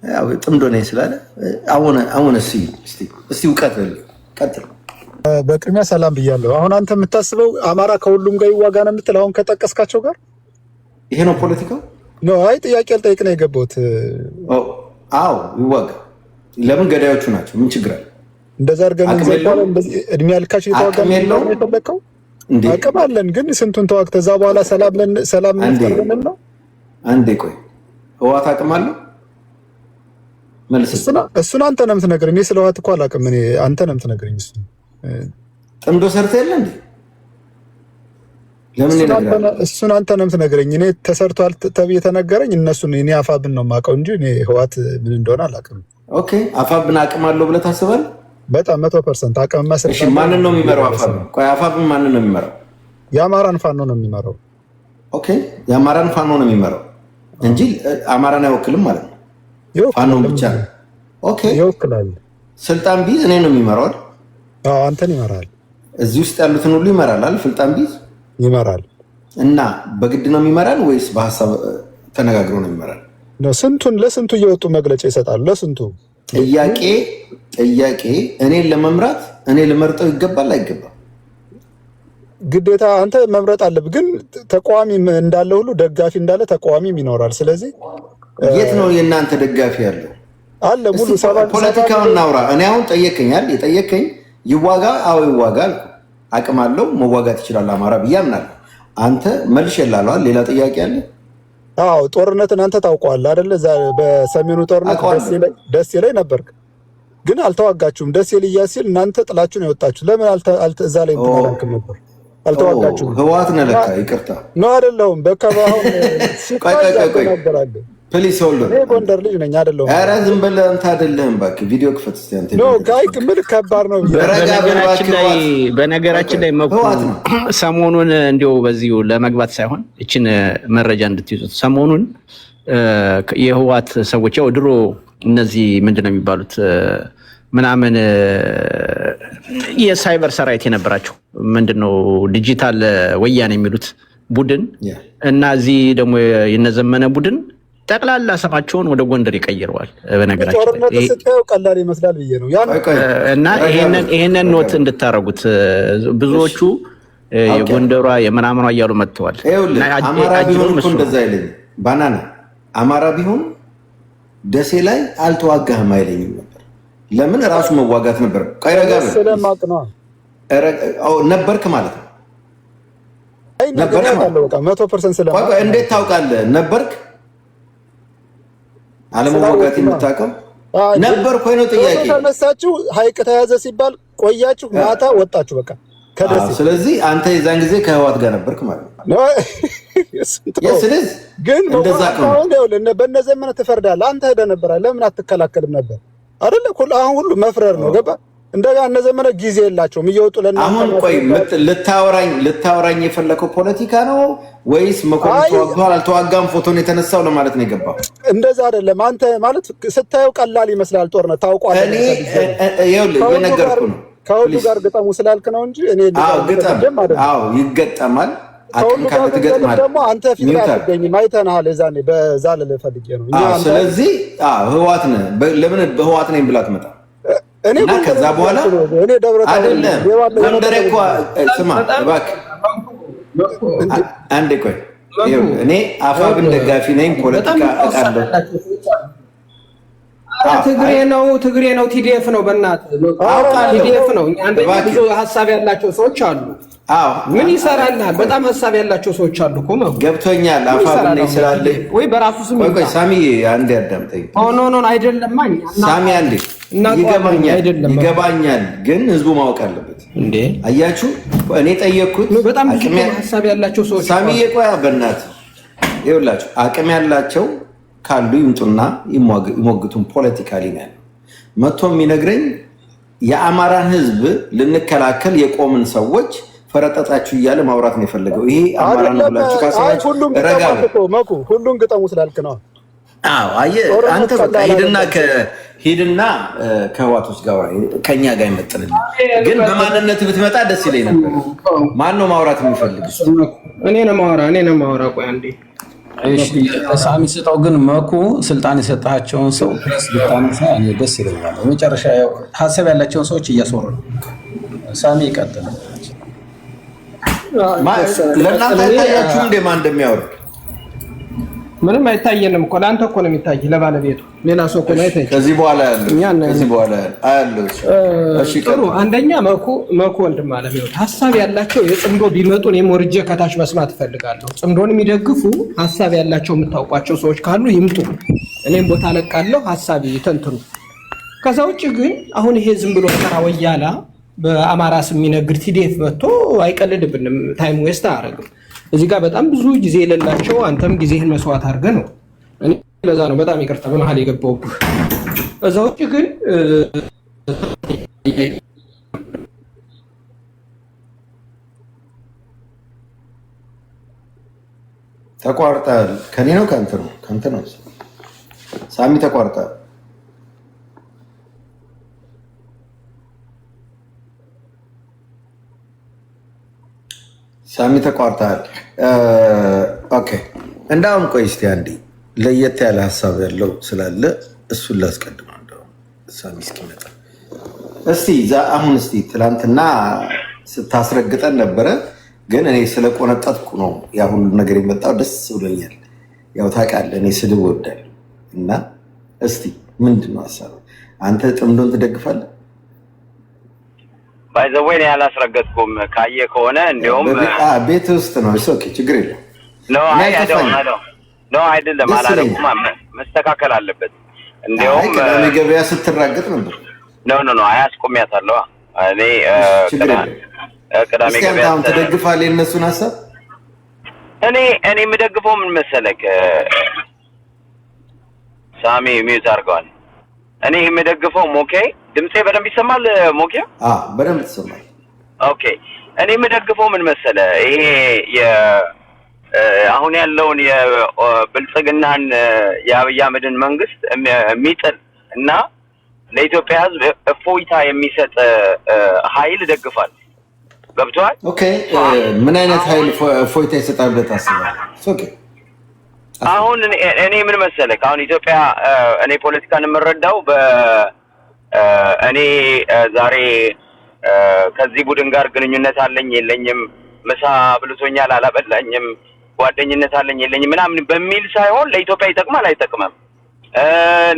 ያው ጥምዶ ነኝ ስላለ አሁን እስቲ እውቀት ቀጥል። በቅድሚያ ሰላም ብያለሁ። አሁን አንተ የምታስበው አማራ ከሁሉም ጋር ይዋጋ ነው የምትል አሁን ከጠቀስካቸው ጋር ይሄ ነው ፖለቲካው? ነው አይ ጥያቄ አልጠይቅ ነው የገባሁት። አዎ ይዋጋ። ለምን ገዳዮቹ ናቸው። ምን ችግር አለ? እንደዛ አድርገን እንደዚህ እድሜ ያልካቸው የተዋጋ ነው የፈለከው? አቅም አለን ግን ስንቱን ተዋግተህ ከዛ በኋላ ሰላም እንፍጠር ነው። አንዴ ቆይ ህወሓት አቅም አለው? እሱን አንተ ነው የምትነግረኝ። እኔ ስለ ህወሓት እኮ አላውቅም። እኔ አንተ ነው የምትነግረኝ። ጥምዶ ሰርተህ የለ እንዴ? ለምን ይነግራል? እሱን አንተ ነው የምትነግረኝ። እኔ ተሰርቷል ተብዬ ተነገረኝ። እነሱን እኔ አፋብን ነው የማውቀው እንጂ እኔ ህወሓት ምን እንደሆነ አላውቅም። ኦኬ አፋብን አቅም አለው ብለህ ታስባለህ? በጣም 100% አቅም መስረት። እሺ ማንን ነው የሚመራው አፋብን? ቆይ አፋብን ማንን ነው የሚመራው? የአማራን ፋኖ ነው የሚመራው። ኦኬ የአማራን ፋኖ ነው የሚመራው እንጂ አማራን አይወክልም ማለት ነው። ፋኖ ብቻ ነው። ኦኬ ይወክላል። ስልጣን ቢይዝ እኔ ነው የሚመራው አይደል? አዎ አንተን ይመራል። እዚህ ውስጥ ያሉትን ሁሉ ይመራል አይደል? ስልጣን ቢይዝ ይመራል። እና በግድ ነው የሚመራል ወይስ በሐሳብ ተነጋግሮ ነው የሚመራል? ለስንቱ እየወጡ መግለጫ ይሰጣሉ። ለስንቱ ጥያቄ እኔን ለመምራት እኔ ልመርጠው ይገባል አይገባም? ግዴታ አንተ መምረጥ አለብህ። ግን ተቃዋሚ እንዳለ ሁሉ ደጋፊ እንዳለ ተቃዋሚም ይኖራል። ስለዚህ የት ነው የእናንተ ደጋፊ ያለው? አለ ሙሉ ፖለቲካውን እናውራ። እኔ አሁን የጠየቀኝ ይዋጋ። አዎ ይዋጋል። አቅም አለው መዋጋት ይችላል አማራ ብዬ አምናለሁ። አንተ መልሽ የላለዋል። ሌላ ጥያቄ አለ? አዎ ጦርነትን አንተ ታውቀዋለህ አይደለ? በሰሜኑ ጦርነት ደሴ ላይ ነበርክ፣ ግን አልተዋጋችሁም። ደሴ ልያ ሲል እናንተ ጥላችሁን የወጣችሁ ለምን እዛ ላይ እንትናላንክም ነበር? አልተዋጋችሁም። ህወሓት ነህ ለካ። ይቅርታ ነው አይደለሁም። በከባሁን ሲቆያገራለህ ፕሊስ ሆልድ ነው። ጎንደር ልጅ ነኝ አይደለሁም። ኧረ ዝም ብለህ አንተ አይደለህም እባክህ። ቪዲዮ ክፈት እስቲ አንተ። ኖ ጋይ ምን ከባድ ነው። በነገራችን ላይ ሰሞኑን እንዲያው በዚሁ ለመግባት ሳይሆን እችን መረጃ እንድትይዙት ሰሞኑን የህወሓት ሰዎች ያው ድሮ እነዚህ ምንድነው የሚባሉት ምናምን የሳይበር ሰራዊት የነበራቸው ምንድነው ዲጂታል ወያኔ የሚሉት ቡድን እና እዚህ ደግሞ የነዘመነ ቡድን ጠቅላላ ስማቸውን ወደ ጎንደር ይቀይረዋል። በነገራችን ላይ ስታየው ቀላል ይመስላል ብዬ ነው እና ይሄንን ኖት እንድታረጉት ብዙዎቹ የጎንደሯ የምናምኗ እያሉ መጥተዋል። አማራ ቢሆን እኮ እንደዛ አይለኝም። ባናና አማራ ቢሆን ደሴ ላይ አልተዋጋህም አይለኝም ነበር። ለምን ራሱ መዋጋት ነበር። ቀይረጋ ስለማቅ ነው ነበርክ ማለት ነው። ነበርክ ማለት በቃ 100% ስለማቅ። እንዴት ታውቃለህ? ነበርክ አለመዋጋት የምታውቀው ነበርኩ ወይ ነው ጥያቄ። ተነሳችሁ ሀይቅ ተያዘ ሲባል ቆያችሁ፣ ማታ ወጣችሁ በቃ ከደሴ። ስለዚህ አንተ የዛን ጊዜ ከህወሓት ጋር ነበርክ ማለት ነው። ግን በነዘመነ ትፈርዳለህ። አንተ ሄደህ ነበር፣ ለምን አትከላከልም ነበር አይደለ? አሁን ሁሉ መፍረር ነው ገባ። እንደገና እነዘመነ ጊዜ የላቸውም እየወጡ ለእናንተ። አሁን ቆይ ልታወራኝ የፈለከው ፖለቲካ ነው ወይስ መኮንን ተዋግቷል አልተዋጋም ፎቶን የተነሳው ለማለት ነው የገባው? እንደዛ አይደለም። አንተ ማለት ስታየው ቀላል ይመስላል ጦርነት ታውቋለህ። እኔ የነገርኩህ ነው ከሁሉ ጋር ግጠሙ ስላልክ ነው እንጂ እኔ ይገጠማል። አቅም ካለ ትገጥማለህ። ደግሞ አንተ ፊት ላይ አትገኝም። አይተናል። የዛኔ በዛ ለፈልጌ ነው። ስለዚህ ህወሓት ነህ። ለምን በህወሓት ነኝ ብላ ትመጣ? እና ከዛ በኋላ አይደለም ጎንደሬ እኮ ስማ እባክህ አንዴ ቆይ። እኔ አፋብን ደጋፊ ነኝ። ፖለቲካ አውቃለሁ። ትግሬ ነው ቲዲኤፍ ነው። በእናትህ ቲዲኤፍ ነው። ብዙ ሀሳብ ያላቸው ሰዎች አሉ። ምን ይሰራልሃል? በጣም ሀሳብ ያላቸው ሰዎች አሉ እኮ ገብቶኛል። አፋብን ነኝ ስላለህ ወይ በራሱ ስም ቆይ ሳሚ አንዴ አዳምጠኝ። ኖ አይደለም ሳሚ አንዴ ይገባኛል፣ ግን ህዝቡ ማወቅ አለበት። እንዴ አያችሁ፣ እኔ ጠየቅኩት። በጣም ሀሳብ ያላቸው ሰዎች ሳሚ ቆይ በእናትህ ይኸውላችሁ፣ አቅም ያላቸው ካሉ ይምጡና ይሞግቱን። ፖለቲካሊ ነው መጥቶ የሚነግረኝ የአማራን ህዝብ ልንከላከል የቆምን ሰዎች ፈረጠጣችሁ እያለ ማውራት ነው የፈለገው። ይሄ አማራ ነው ብላችሁ ካሰባችሁ ረጋ ሁሉን ግጠሙ ስላልክ ነው። አየህ አንተ በቃ ሂድና ከህወሓቶች ጋር ከኛ ጋር ይመጥልኝ። ግን በማንነት ብትመጣ ደስ ይለኝ ነበር። ማን ነው ማውራት የሚፈልግ? እኔ ነው ማውራ። ቆይ አንዴ እሺ ሳሚ ስጠው። ግን መኩ ስልጣን የሰጣቸውን ሰው ፕሬስ ብታነሳ እኔ ደስ ይለኛል። መጨረሻ ሀሳብ ያላቸውን ሰዎች እያስወሩ ነው። ሳሚ ይቀጥል። ለእናንተ አይታያችሁም እንደ ማን እንደሚያወርድ? ምንም አይታየንም እኮ ለአንተ እኮ ነው የሚታይ፣ ለባለቤቱ ሌላ ሰው እኮ ነው አይታይ። ከዚህ በኋላ ያለው እሺ ጥሩ። አንደኛ መኩ ወንድም አለ ነው ሀሳብ ያላቸው የጽምዶ ቢመጡ እኔም ወርጄ ከታች መስማት እፈልጋለሁ። ጽምዶን የሚደግፉ ሀሳብ ያላቸው የምታውቋቸው ሰዎች ካሉ ይምጡ፣ እኔም ቦታ ለቃለሁ፣ ሀሳብ ይተንትኑ። ከዛ ውጭ ግን አሁን ይሄ ዝም ብሎ ተራ ወያላ በአማራ ስም የሚነግር ቲዲኤፍ መጥቶ አይቀልድብንም፣ ታይም ዌስት አያደርግም። እዚህ ጋር በጣም ብዙ ጊዜ የሌላቸው አንተም ጊዜህን መስዋዕት አድርገህ ነው። እኔ ለዛ ነው በጣም ይቅርታ በመሀል የገባሁብህ። እዛ ውጭ ግን ተቋርጠሃል። ከኔ ነው ከአንተ ነው? ከአንተ ነው ሳሚ፣ ተቋርጠሃል። ሳሚ ተቋርጠሃል። ኦኬ እንዳውም ቆይ እስቲ አንዴ ለየት ያለ ሀሳብ ያለው ስላለ እሱን ላስቀድመው። እንደውም ሳሚ እስኪመጣ እስቲ አሁን እስቲ ትላንትና ስታስረግጠን ነበረ፣ ግን እኔ ስለቆነጠጥኩ ነው ያ ሁሉ ነገር የመጣው። ደስ ብሎኛል። ያው ታውቃለህ እኔ ስድብ እወዳለሁ። እና እስቲ ምንድን ነው ሀሳብ? አንተ ጥምዶን ትደግፋለህ? ባይዘወይ ነው ያላስረገጥኩም። ካየ ከሆነ እንደውም ቤት ውስጥ ነው። ኦኬ ችግር የለም። ነው አይደለም አላለኩም። መስተካከል አለበት። እንደውም ቅዳሜ ገበያ ስትራገጥ ነበር። ኖ አያስቆሚያታለሁ። እኔ ቅዳሜ ገበያ ትደግፋለህ የእነሱን ሀሳብ? እኔ የምደግፈው ምን መሰለህ ሳሚ፣ ሚውት አድርገዋል። እኔ የምደግፈው ሞኬ ድምጼ በደንብ ይሰማል? ሞኬ በደንብ ይሰማል። ኦኬ እኔ የምደግፈው ምን መሰለ፣ ይሄ አሁን ያለውን የብልጽግናን የአብይ አህመድን መንግስት የሚጥል እና ለኢትዮጵያ ሕዝብ እፎይታ የሚሰጥ ኃይል ደግፋል። ገብቶሃል? ኦኬ ምን አይነት ኃይል እፎይታ ይሰጣል ብለህ ታስባለህ? ኦኬ አሁን እኔ ምን መሰለህ፣ አሁን ኢትዮጵያ እኔ ፖለቲካን የምረዳው እኔ ዛሬ ከዚህ ቡድን ጋር ግንኙነት አለኝ የለኝም፣ ምሳ ብልቶኛል አላበላኝም፣ ጓደኝነት አለኝ የለኝም ምናምን በሚል ሳይሆን ለኢትዮጵያ ይጠቅማል አይጠቅምም፣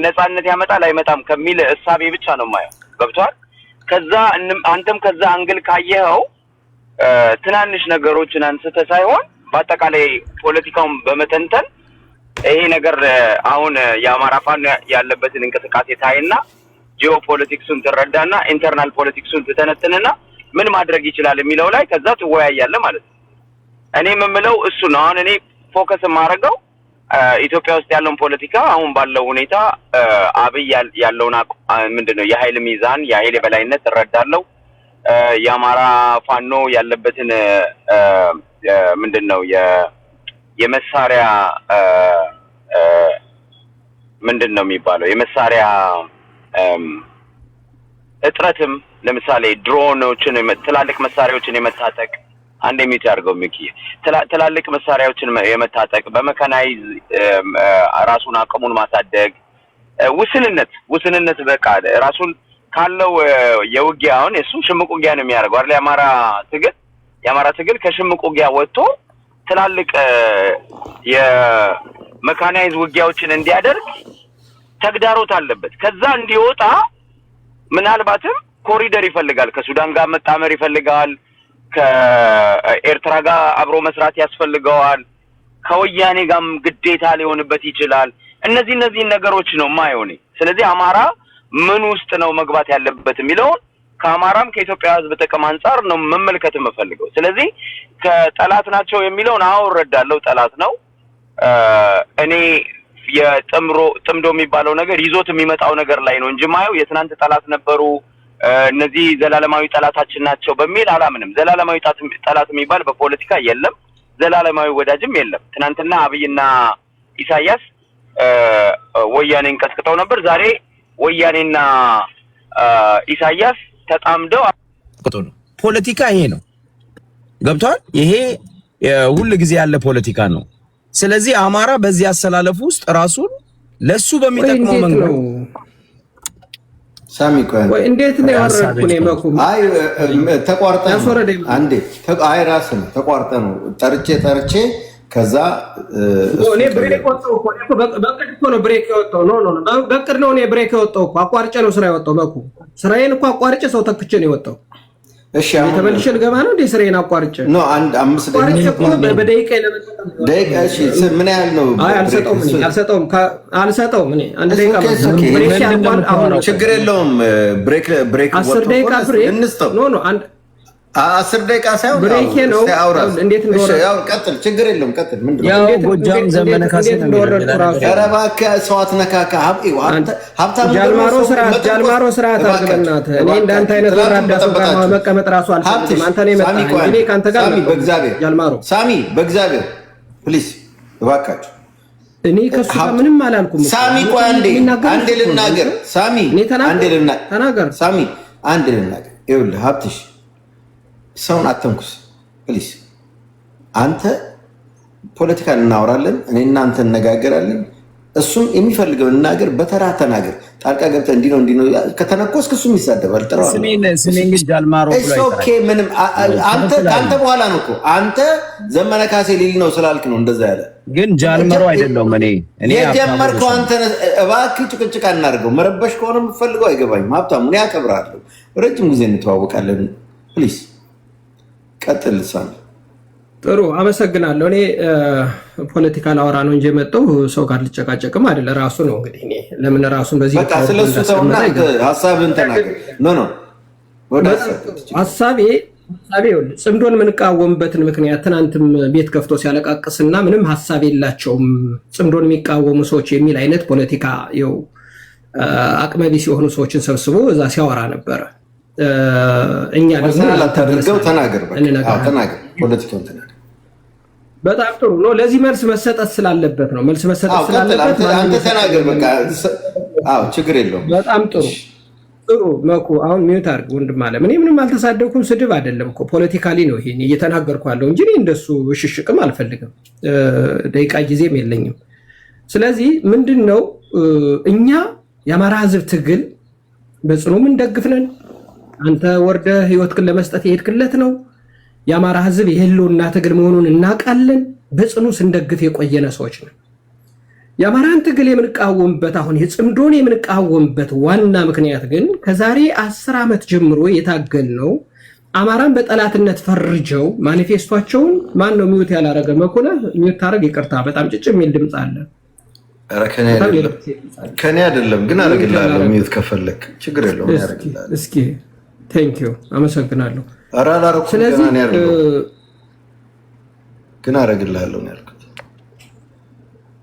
ነፃነት ያመጣል አይመጣም ከሚል እሳቤ ብቻ ነው የማየው። ገብቶሃል? ከዛ አንተም ከዛ አንግል ካየኸው ትናንሽ ነገሮችን አንስተህ ሳይሆን በአጠቃላይ ፖለቲካውን በመተንተን ይሄ ነገር አሁን የአማራ ፋኖ ያለበትን እንቅስቃሴ ታይና ጂኦፖለቲክሱን ትረዳና ኢንተርናል ፖለቲክሱን ትተነትንና ምን ማድረግ ይችላል የሚለው ላይ ከዛ ትወያያለህ ማለት ነው። እኔ የምምለው እሱ ነው። አሁን እኔ ፎከስ የማደርገው ኢትዮጵያ ውስጥ ያለውን ፖለቲካ አሁን ባለው ሁኔታ አብይ ያለውን ምንድነው የኃይል ሚዛን የኃይል የበላይነት እረዳለሁ። የአማራ ፋኖ ያለበትን ምንድነው የመሳሪያ ምንድነው የሚባለው የመሳሪያ እጥረትም ለምሳሌ ድሮኖችን ትላልቅ መሳሪያዎችን የመታጠቅ አንድ የሚት ያርገው ሚኪ ትላልቅ መሳሪያዎችን የመታጠቅ በመካናይዝ ራሱን አቅሙን ማሳደግ ውስንነት በቃ ራሱን ካለው የውጊያውን እሱ ሽምቅ ውጊያ ነው የሚያደርገው አይደል? የአማራ ትግል ከሽምቅ ውጊያ ወጥቶ ትላልቅ የመካናይዝ ውጊያዎችን እንዲያደርግ ተግዳሮት አለበት። ከዛ እንዲወጣ ምናልባትም ኮሪደር ይፈልጋል። ከሱዳን ጋር መጣመር ይፈልጋል። ከኤርትራ ጋር አብሮ መስራት ያስፈልገዋል። ከወያኔ ጋርም ግዴታ ሊሆንበት ይችላል። እነዚህ ነገሮች ነው ማየው ነኝ። ስለዚህ አማራ ምን ውስጥ ነው መግባት ያለበት የሚለውን ከአማራም ከኢትዮጵያ ሕዝብ ጥቅም አንፃር ነው መመልከት የምፈልገው። ስለዚህ ከጠላት ናቸው የሚለውን እረዳለሁ፣ ጠላት ነው። እኔ ጥምዶ የሚባለው ነገር ይዞት የሚመጣው ነገር ላይ ነው እንጂ ማየው የትናንት ጠላት ነበሩ እነዚህ ዘላለማዊ ጠላታችን ናቸው በሚል አላምንም። ዘላለማዊ ጠላት የሚባል በፖለቲካ የለም፣ ዘላለማዊ ወዳጅም የለም። ትናንትና አብይና ኢሳያስ ወያኔን ቀስቅጠው ነበር። ዛሬ ወያኔና ኢሳያስ ተጣምደው ነው። ፖለቲካ ይሄ ነው። ገብቷል? ይሄ ሁሉ ጊዜ ያለ ፖለቲካ ነው። ስለዚህ አማራ በዚህ አሰላለፍ ውስጥ ራሱን ለሱ በሚጠቅመው መንገድ ሳሚ ቆይ እንዴት ነው ያወረድኩ ነው መኩ አይ ተቋርጠ አንዴ አይ ራስ ነው ተቋርጠ ነው ጠርቼ ከዛ እኔ ብሬክ ወጣው እኮ በቅድ እኮ ነው ብሬክ የወጣው ኖ በቅድ ነው እኔ ብሬክ የወጣው እኮ አቋርጬ ነው ስራ የወጣው መኩ ስራዬን እኮ አቋርጬ ሰው ተክቼ ነው የወጣው እሺ አሁን ተበልሼ ልገባ ነው እንዴ ስራዬን አቋርጬ ኖ አንድ 5 ደቂቃ በደቂቃ ለመጠቀም ደቂቃ እሺ ምን ያህል ነው አይ አልሰጠውም እኔ አንድ ደቂቃ ብሬክ ያልቋል አሁን ችግር የለውም ብሬክ 10 ደቂቃ ብሬክ ኖ አንድ 10 ደቂቃ ሳይሆን ብሬክ ነው እንዴት ነው ያው ቀጥል ችግር የለውም ቀጥል ምንድነው ያው ጎጃም ዘመነ ካሴ ነው ረባከ ሰዋት ነካካ ሀብታም ጃልማሮ ስርዓት አድርገናት እኔ እንዳንተ አይነት ወራዳ ሰው ጋር መቀመጥ ራሱ አልፈልግም አንተ ነው የመጣኝ እኔ ካንተ ጋር ሳሚ በእግዚአብሔር ጃልማሮ ሳሚ በእግዚአብሔር ፕሊዝ እባካችሁ እኔ ከሱ ጋር ምንም አላልኩም ሳሚ ቆይ አንዴ ልናገር ሳሚ አንዴ ልናገር ሳሚ አንዴ ልናገር ይኸውልህ ሀብትሽ ሰውን አተንኩስ ፕሊዝ አንተ ፖለቲካ እናወራለን እኔ እናንተ እንነጋገራለን እሱም የሚፈልገው እናገር በተራ ተናገር ጣልቃ ገብተህ እንዲህ ነው ከተነኮስክ እሱም ይሳደባል ጥራው ስሜን ግን ጃልማሮ ብሎ አይተራል ኦኬ ምንም አንተ በኋላ ነው እኮ አንተ ዘመነ ካሴ ሊል ነው ስላልክ ነው እንደዛ ያለ ግን ጃልማሮ አይደለም እኔ የጀመርከው አንተ እባክህ ጭቅጭቅ አናርገው መረበሽ ከሆነ የምፈልገው አይገባኝም ሀብታሙ እኔ አከብራለሁ ረጅም ጊዜ እንተዋወቃለን ፕሊዝ ቀጥል ሳሚ ጥሩ አመሰግናለሁ እኔ ፖለቲካ ላወራ ነው እንጂ የመጣው ሰው ጋር ልጨቃጨቅም አይደለ ራሱ ነው እንግዲህ እኔ ለምን ራሱን በዚህ በቃ ስለሱ ተውና ሐሳብን ተናገር ኖ ወደ ሐሳቤ ጽምዶን የምንቃወምበትን ምክንያት ትናንትም ቤት ከፍቶ ሲያለቃቅስና ምንም ሐሳብ የላቸውም ጽምዶን የሚቃወሙ ሰዎች የሚል አይነት ፖለቲካ ይኸው አቅመቢስ የሆኑ ሰዎችን ሰብስቦ እዛ ሲያወራ ነበረ እኛ ደግሞ ተናገር ፖለቲካውን ተናገር በጣም ጥሩ ነው ለዚህ መልስ መሰጠት ስላለበት ነው መልስ መሰጠት ስላለበት አንተ ተናገር በቃ ችግር የለውም በጣም ጥሩ መኩ አሁን ሚዩት አድርግ ወንድም አለ እኔ ምንም አልተሳደብኩም ስድብ አይደለም እኮ ፖለቲካሊ ነው ይሄን እየተናገርኩ ያለው እንጂ እንደሱ ሽሽቅም አልፈልግም ደቂቃ ጊዜም የለኝም ስለዚህ ምንድነው እኛ የአማራ ህዝብ ትግል በጽኑ ምን ደግፍነን አንተ ወርደ ህይወትክን ለመስጠት የሄድክለት ነው የአማራ ህዝብ የህልውና ትግል መሆኑን እናውቃለን በጽኑ ስንደግፍ የቆየነ ሰዎች ነው የአማራን ትግል የምንቃወምበት አሁን የጽምዶን የምንቃወምበት ዋና ምክንያት ግን ከዛሬ 10 ዓመት ጀምሮ የታገል ነው አማራን በጠላትነት ፈርጀው ማኒፌስቶአቸውን ማን ነው ሚውት ያላረገ መኮነ ሚውት ታረግ ይቅርታ በጣም ጭጭ የሚል ድምጽ አለ ከኔ አይደለም ግን አረግልሃለሁ ሚውት ከፈለክ ችግር የለውም ያረግልሃለሁ እስኪ ቴንክ ዩ አመሰግናለሁ አራላረኩ ግን አረግልሃለሁ ነው ያልኩት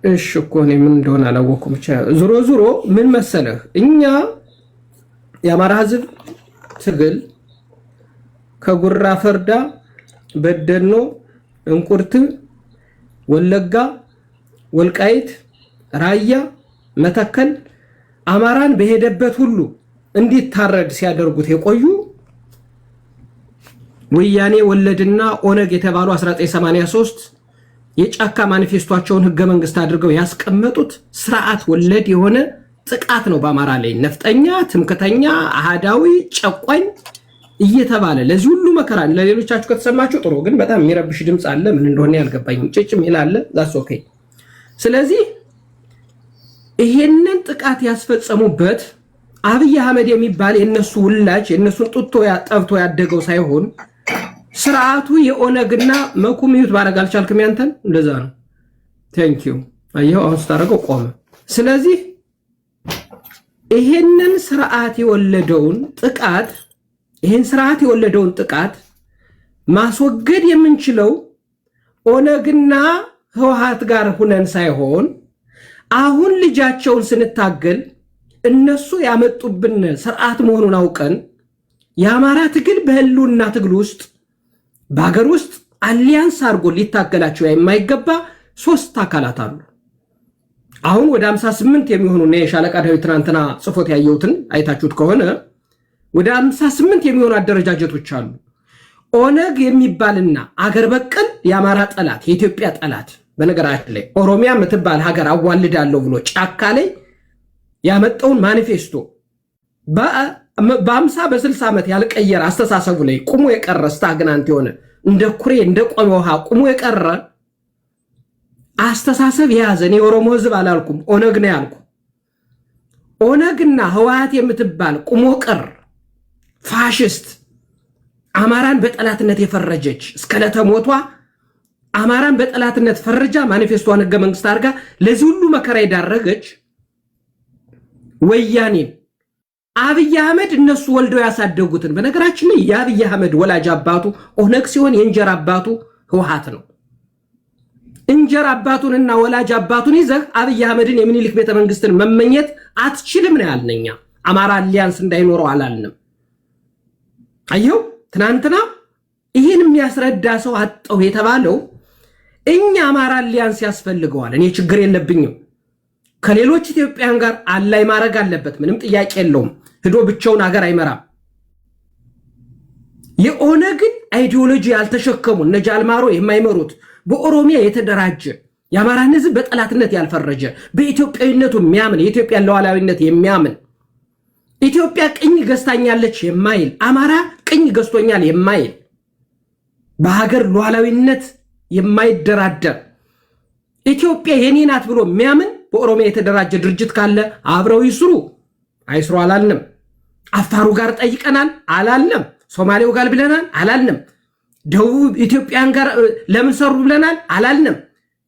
እሺ እኮ እኔ ምን እንደሆነ አላወኩም ብቻ ዙሮ ምን መሰለህ እኛ የአማራ ህዝብ ትግል ከጉራ ፈርዳ በደኖ እንቁርት ወለጋ ወልቃይት ራያ መተከል አማራን በሄደበት ሁሉ እንዲታረድ ሲያደርጉት የቆዩ ወያኔ ወለድና ኦነግ የተባሉ 1983 የጫካ ማኒፌስቶአቸውን ህገ መንግስት አድርገው ያስቀመጡት ስርዓት ወለድ የሆነ ጥቃት ነው በአማራ ላይ ነፍጠኛ ትምክተኛ አሃዳዊ ጨቋኝ እየተባለ ለዚህ ሁሉ መከራ ለሌሎቻችሁ ከተሰማችሁ ጥሩ ግን በጣም የሚረብሽ ድምጽ አለ ምን እንደሆነ ያልገባኝ ጭጭም ይላል ዛስ ኦኬ ስለዚህ ይሄንን ጥቃት ያስፈጸሙበት አብይ አህመድ የሚባል የነሱ ውላጅ የነሱን ጡቶ ያጠብቶ ያደገው ሳይሆን ስርዓቱ የኦነግና መኩሚዩት ባረግ አልቻልክም ያንተን እንደዛ ነው ቴንክ ዩ አየው አሁን ስታረገው ቆመ ስለዚህ ይሄንን ስርዓት የወለደውን ጥቃት ማስወገድ የምንችለው ኦነግና ህወሓት ጋር ሁነን ሳይሆን አሁን ልጃቸውን ስንታገል እነሱ ያመጡብን ስርዓት መሆኑን አውቀን የአማራ ትግል በህልውና ትግል ውስጥ በአገር ውስጥ አሊያንስ አድርጎ ሊታገላቸው የማይገባ 3 አካላት አሉ አሁን ወደ 58 የሚሆኑ የሻለቃ ዳዊት ትናንትና ጽፎት ያየሁትን አይታችሁት ከሆነ ወደ 58 የሚሆኑ አደረጃጀቶች አሉ ኦነግ የሚባልና አገር በቀል የአማራ ጠላት የኢትዮጵያ ጠላት በነገራችን ላይ ኦሮሚያ የምትባል ሀገር አዋልዳለሁ ብሎ ጫካ ላይ ያመጣውን ማኒፌስቶ በ50 በ60 ዓመት ያልቀየረ አስተሳሰቡ ላይ ቁሞ የቀረ ስታግናንት የሆነ እንደ ኩሬ እንደ ቆመ ውሃ ቁሞ የቀረ አስተሳሰብ የያዘን የኦሮሞ ህዝብ አላልኩም፣ ኦነግ ነው ያልኩ። ኦነግና ህወሓት የምትባል ቁሞ ቀር ፋሽስት አማራን በጠላትነት የፈረጀች እስከ ለተሞቷ አማራን በጠላትነት ፈርጃ ማኒፌስቶዋን ህገ መንግስት አድርጋ ለዚህ ሁሉ መከራ የዳረገች ወያኔ አብይ አህመድ እነሱ ወልደው ያሳደጉትን። በነገራችን ላይ የአብይ አህመድ ወላጅ አባቱ ኦነግ ሲሆን የእንጀራ አባቱ ህወሓት ነው። እንጀራ አባቱንና ወላጅ አባቱን ይዘህ አብይ አህመድን የሚኒልክ ቤተ መንግስትን መመኘት አትችልም ነው ያልነኛ። አማራ አሊያንስ እንዳይኖረው አላልንም። አየው ትናንትና ይሄን የሚያስረዳ ሰው አጣው የተባለው እኛ አማራ አሊያንስ ያስፈልገዋል። እኔ ችግር የለብኝም ከሌሎች ኢትዮጵያን ጋር አላይ ማድረግ አለበት፣ ምንም ጥያቄ የለውም። ሄዶ ብቻውን ሀገር አይመራም። የኦነግን አይዲዮሎጂ ያልተሸከሙ እነ ጃልማሮ የማይመሩት በኦሮሚያ የተደራጀ የአማራን ህዝብ በጠላትነት ያልፈረጀ በኢትዮጵያዊነቱ የሚያምን የኢትዮጵያን ሉዓላዊነት የሚያምን ኢትዮጵያ ቅኝ ገዝታኛለች የማይል አማራ ቅኝ ገዝቶኛል የማይል በሀገር ሉዓላዊነት የማይደራደር ኢትዮጵያ የኔ ናት ብሎ የሚያምን በኦሮሚያ የተደራጀ ድርጅት ካለ አብረው ይስሩ። አይስሩ አላልንም። አፋሩ ጋር ጠይቀናል አላልንም። ሶማሌው ጋር ብለናል አላልንም። ደቡብ ኢትዮጵያን ጋር ለምን ሰሩ ብለናል አላልንም።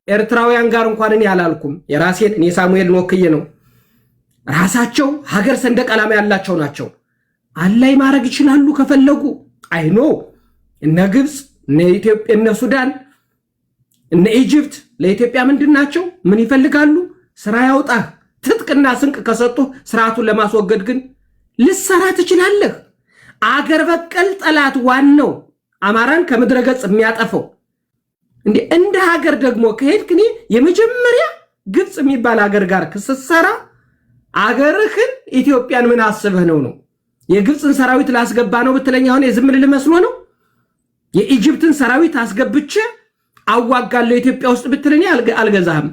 ኤርትራውያን ጋር እንኳን እኔ አላልኩም። የራሴን እኔ ሳሙኤልን ወክዬ ነው። ራሳቸው ሀገር ሰንደቅ ዓላማ ያላቸው ናቸው። አላይ ማድረግ ይችላሉ ከፈለጉ። አይኖ እነ ግብፅ እነ ኢትዮጵያ እነ ሱዳን እነ ኢጅፕት ለኢትዮጵያ ምንድናቸው? ምን ይፈልጋሉ? ስራ ያውጣህ። ትጥቅና ስንቅ ከሰጡ ስርዓቱን ለማስወገድ ግን ልሰራ ትችላለህ። አገር በቀል ጠላት ዋናው አማራን ከምድረ ገጽ የሚያጠፈው እንደ ሀገር ደግሞ ከሄድክ እኔ የመጀመሪያ ግብፅ የሚባል ሀገር ጋር ክስሰራ አገርህን ኢትዮጵያን ምን አስበህ ነው? የግብፅን ሰራዊት ላስገባ ነው ብትለኝ አሁን የዝም ልል መስሎ ነው? የኢጅፕትን ሰራዊት አስገብቼ አዋጋለሁ ኢትዮጵያ ውስጥ ብትለኝ አልገዛህም።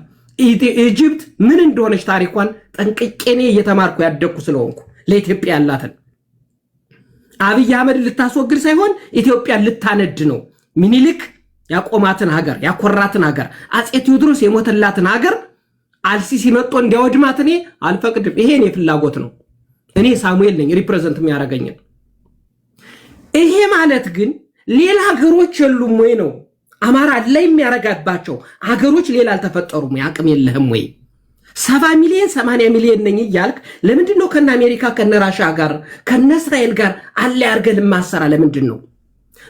ኢጅፕት ምን እንደሆነች ታሪኳን ጠንቅቄኔ እየተማርኩ ያደግኩ ስለሆንኩ ለኢትዮጵያ ያላትን አብይ አህመድ ልታስወግድ ሳይሆን ኢትዮጵያን ልታነድ ነው። ሚኒሊክ ያቆማትን ሀገር ያኮራትን ሀገር አጼ ቴዎድሮስ የሞተላትን ሀገር አልሲሲ መጥቶ እንዲያወድማት እኔ አልፈቅድም። ይሄ እኔ ፍላጎት ነው። እኔ ሳሙኤል ነኝ ሪፕሬዘንት የሚያደርገኝ። ይሄ ማለት ግን ሌላ ሀገሮች የሉም ወይ ነው? አማራ ላይ የሚያረጋግባቸው ሀገሮች ሌላ አልተፈጠሩም? አቅም የለህም ወይ? 70 ሚሊዮን 80 ሚሊዮን ነኝ እያልክ ለምንድን ነው ከነ አሜሪካ ከነ ራሻ ጋር ከነ እስራኤል ጋር አለ ያርገህ ልማሰራ? ለምንድን ነው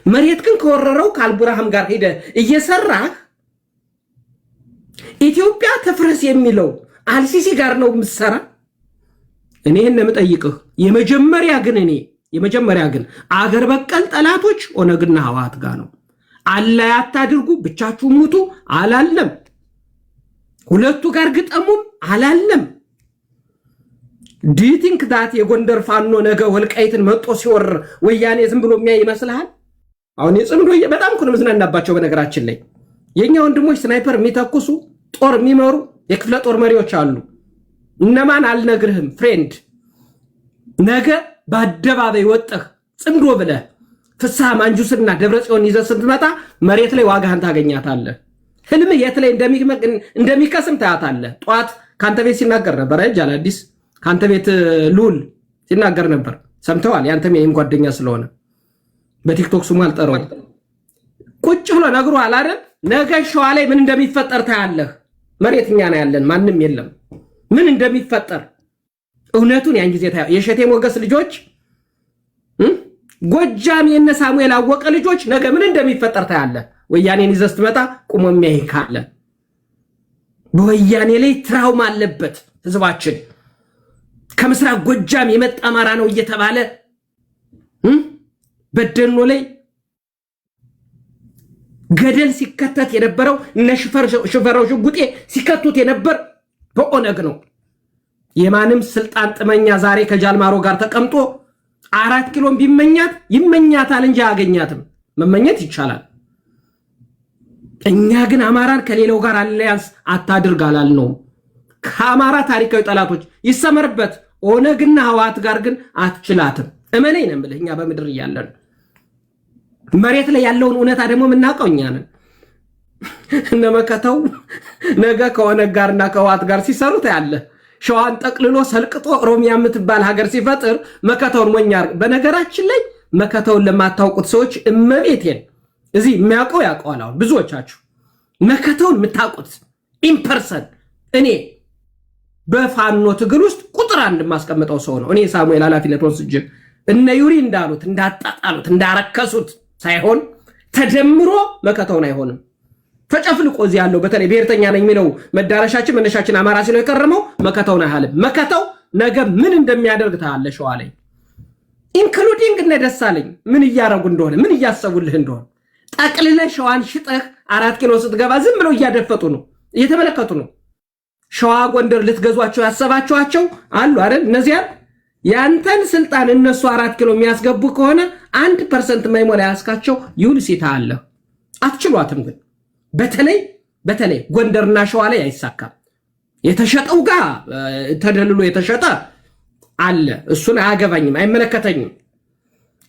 መሬት ግን ከወረረው ከአልቡርሃም ጋር ሄደ እየሰራህ ኢትዮጵያ ተፍረስ የሚለው አልሲሲ ጋር ነው ምሰራ? እኔ የምጠይቅህ የመጀመሪያ ግን አገር በቀል ጠላቶች ኦነግና ህወሓት ጋር ነው። አላይ አታድርጉ፣ ብቻችሁ ሙቱ አላለም። ሁለቱ ጋር ግጠሙም አላለም። ዱ ዩ ቲንክ ዳት የጎንደር ፋኖ ነገ ወልቃይትን መጦ ሲወር ወያኔ ዝም ብሎ የሚያይ ይመስልሃል? አሁን የጽምዶ በጣም እኮ ነው መዝናናባቸው። በነገራችን ላይ የኛ ወንድሞች ስናይፐር የሚተኩሱ ጦር የሚመሩ የክፍለ ጦር መሪዎች አሉ። እነማን አልነግርህም ፍሬንድ። ነገ በአደባባይ ወጥህ ጽምዶ ብለህ ፍስሐ ማንጁስና ደብረጽዮን ይዘህ ስትመጣ መሬት ላይ ዋጋህን ታገኛታለህ። ህልም የት ላይ እንደሚከስም ታያታለህ። ጧት ካንተ ቤት ሲናገር ነበር አይደል? አዲስ ካንተ ቤት ሉል ሲናገር ነበር ሰምተዋል። ያንተም የኔም ጓደኛ ስለሆነ በቲክቶክ ስሙ አልጠራው ቁጭ ብሎ ነግሯል አይደል? ነገ ሸዋ ላይ ምን እንደሚፈጠር ታያለህ። መሬትኛ ነው ያለን፣ ማንም የለም። ምን እንደሚፈጠር እውነቱን ያን ጊዜ ታያለህ። የሸቴ ሞገስ ልጆች ጎጃም የነ ሳሙኤል አወቀ ልጆች ነገ ምን እንደሚፈጠር ታያለህ። ወያኔን ይዘህ ስትመጣ ቁሞ የሚያይ ካለ በወያኔ ላይ ትራውማ አለበት ህዝባችን። ከምስራቅ ጎጃም የመጣ አማራ ነው እየተባለ በደኖ ላይ ገደል ሲከተት የነበረው እነ ሽፈራው ሽጉጤ ሲከቱት የነበር በኦነግ ነው። የማንም ስልጣን ጥመኛ ዛሬ ከጃልማሮ ጋር ተቀምጦ 4 ኪሎን ቢመኛት ይመኛታል እንጂ አያገኛትም። መመኘት ይቻላል። እኛ ግን አማራን ከሌላው ጋር አሊያንስ አታድርግ አላልነውም። ከአማራ ታሪካዊ ጠላቶች ይሰመርበት ኦነግና ህወሓት ጋር ግን አትችላትም። እመነኝ ነው የምልህ። እኛ በምድር እያለን መሬት ላይ ያለውን እውነታ ደግሞ የምናውቀው እኛ ነን። እነ መከተው ነገ ከኦነግ ጋርና ከህወሓት ጋር ሲሰሩት ያለ ሸዋን ጠቅልሎ ሰልቅጦ ኦሮሚያ የምትባል ሀገር ሲፈጥር መከተውን ሞኛ። በነገራችን ላይ መከተውን ለማታውቁት ሰዎች እመቤቴን እዚህ የሚያውቀው ያውቀዋል። አሁን ብዙዎቻችሁ መከተውን የምታውቁት ኢምፐርሰን እኔ በፋኖ ትግል ውስጥ ቁጥር አንድ የማስቀምጠው ሰው ነው። እኔ ሳሙኤል ኃላፊነት ወስጄ እነ ዩሪ እንዳሉት እንዳጣጣሉት እንዳረከሱት ሳይሆን ተደምሮ መከተውን አይሆንም። ተጨፍልቆ እዚህ ያለው በተለይ ብሔርተኛ ነኝ የሚለው መዳረሻችን መነሻችን አማራ ሲለው የከረመው መከተውን አይሃልም። መከተው ነገ ምን እንደሚያደርግ ታያለ። ሸዋ ላይ ኢንክሉዲንግ እነ ደሳለኝ ምን እያረጉ እንደሆነ ምን እያሰቡልህ እንደሆነ ጠቅልለ ሸዋን ሽጠህ 4 ኪሎ ስትገባ ዝም ብለው እያደፈጡ ነው፣ እየተመለከቱ ነው። ሸዋ ጎንደር ልትገዟቸው ያሰባችኋቸው አሉ አይደል? እነዚያን ያንተን ስልጣን እነሱ 4 ኪሎ የሚያስገቡ ከሆነ 1% ማይሞላ ያስካቸው ይውል ሲታ አለ። አትችሏትም። ግን በተለይ ጎንደርና ሸዋ ላይ አይሳካም። የተሸጠው ጋር ተደልሎ የተሸጠ አለ። እሱን አያገባኝም፣ አይመለከተኝም።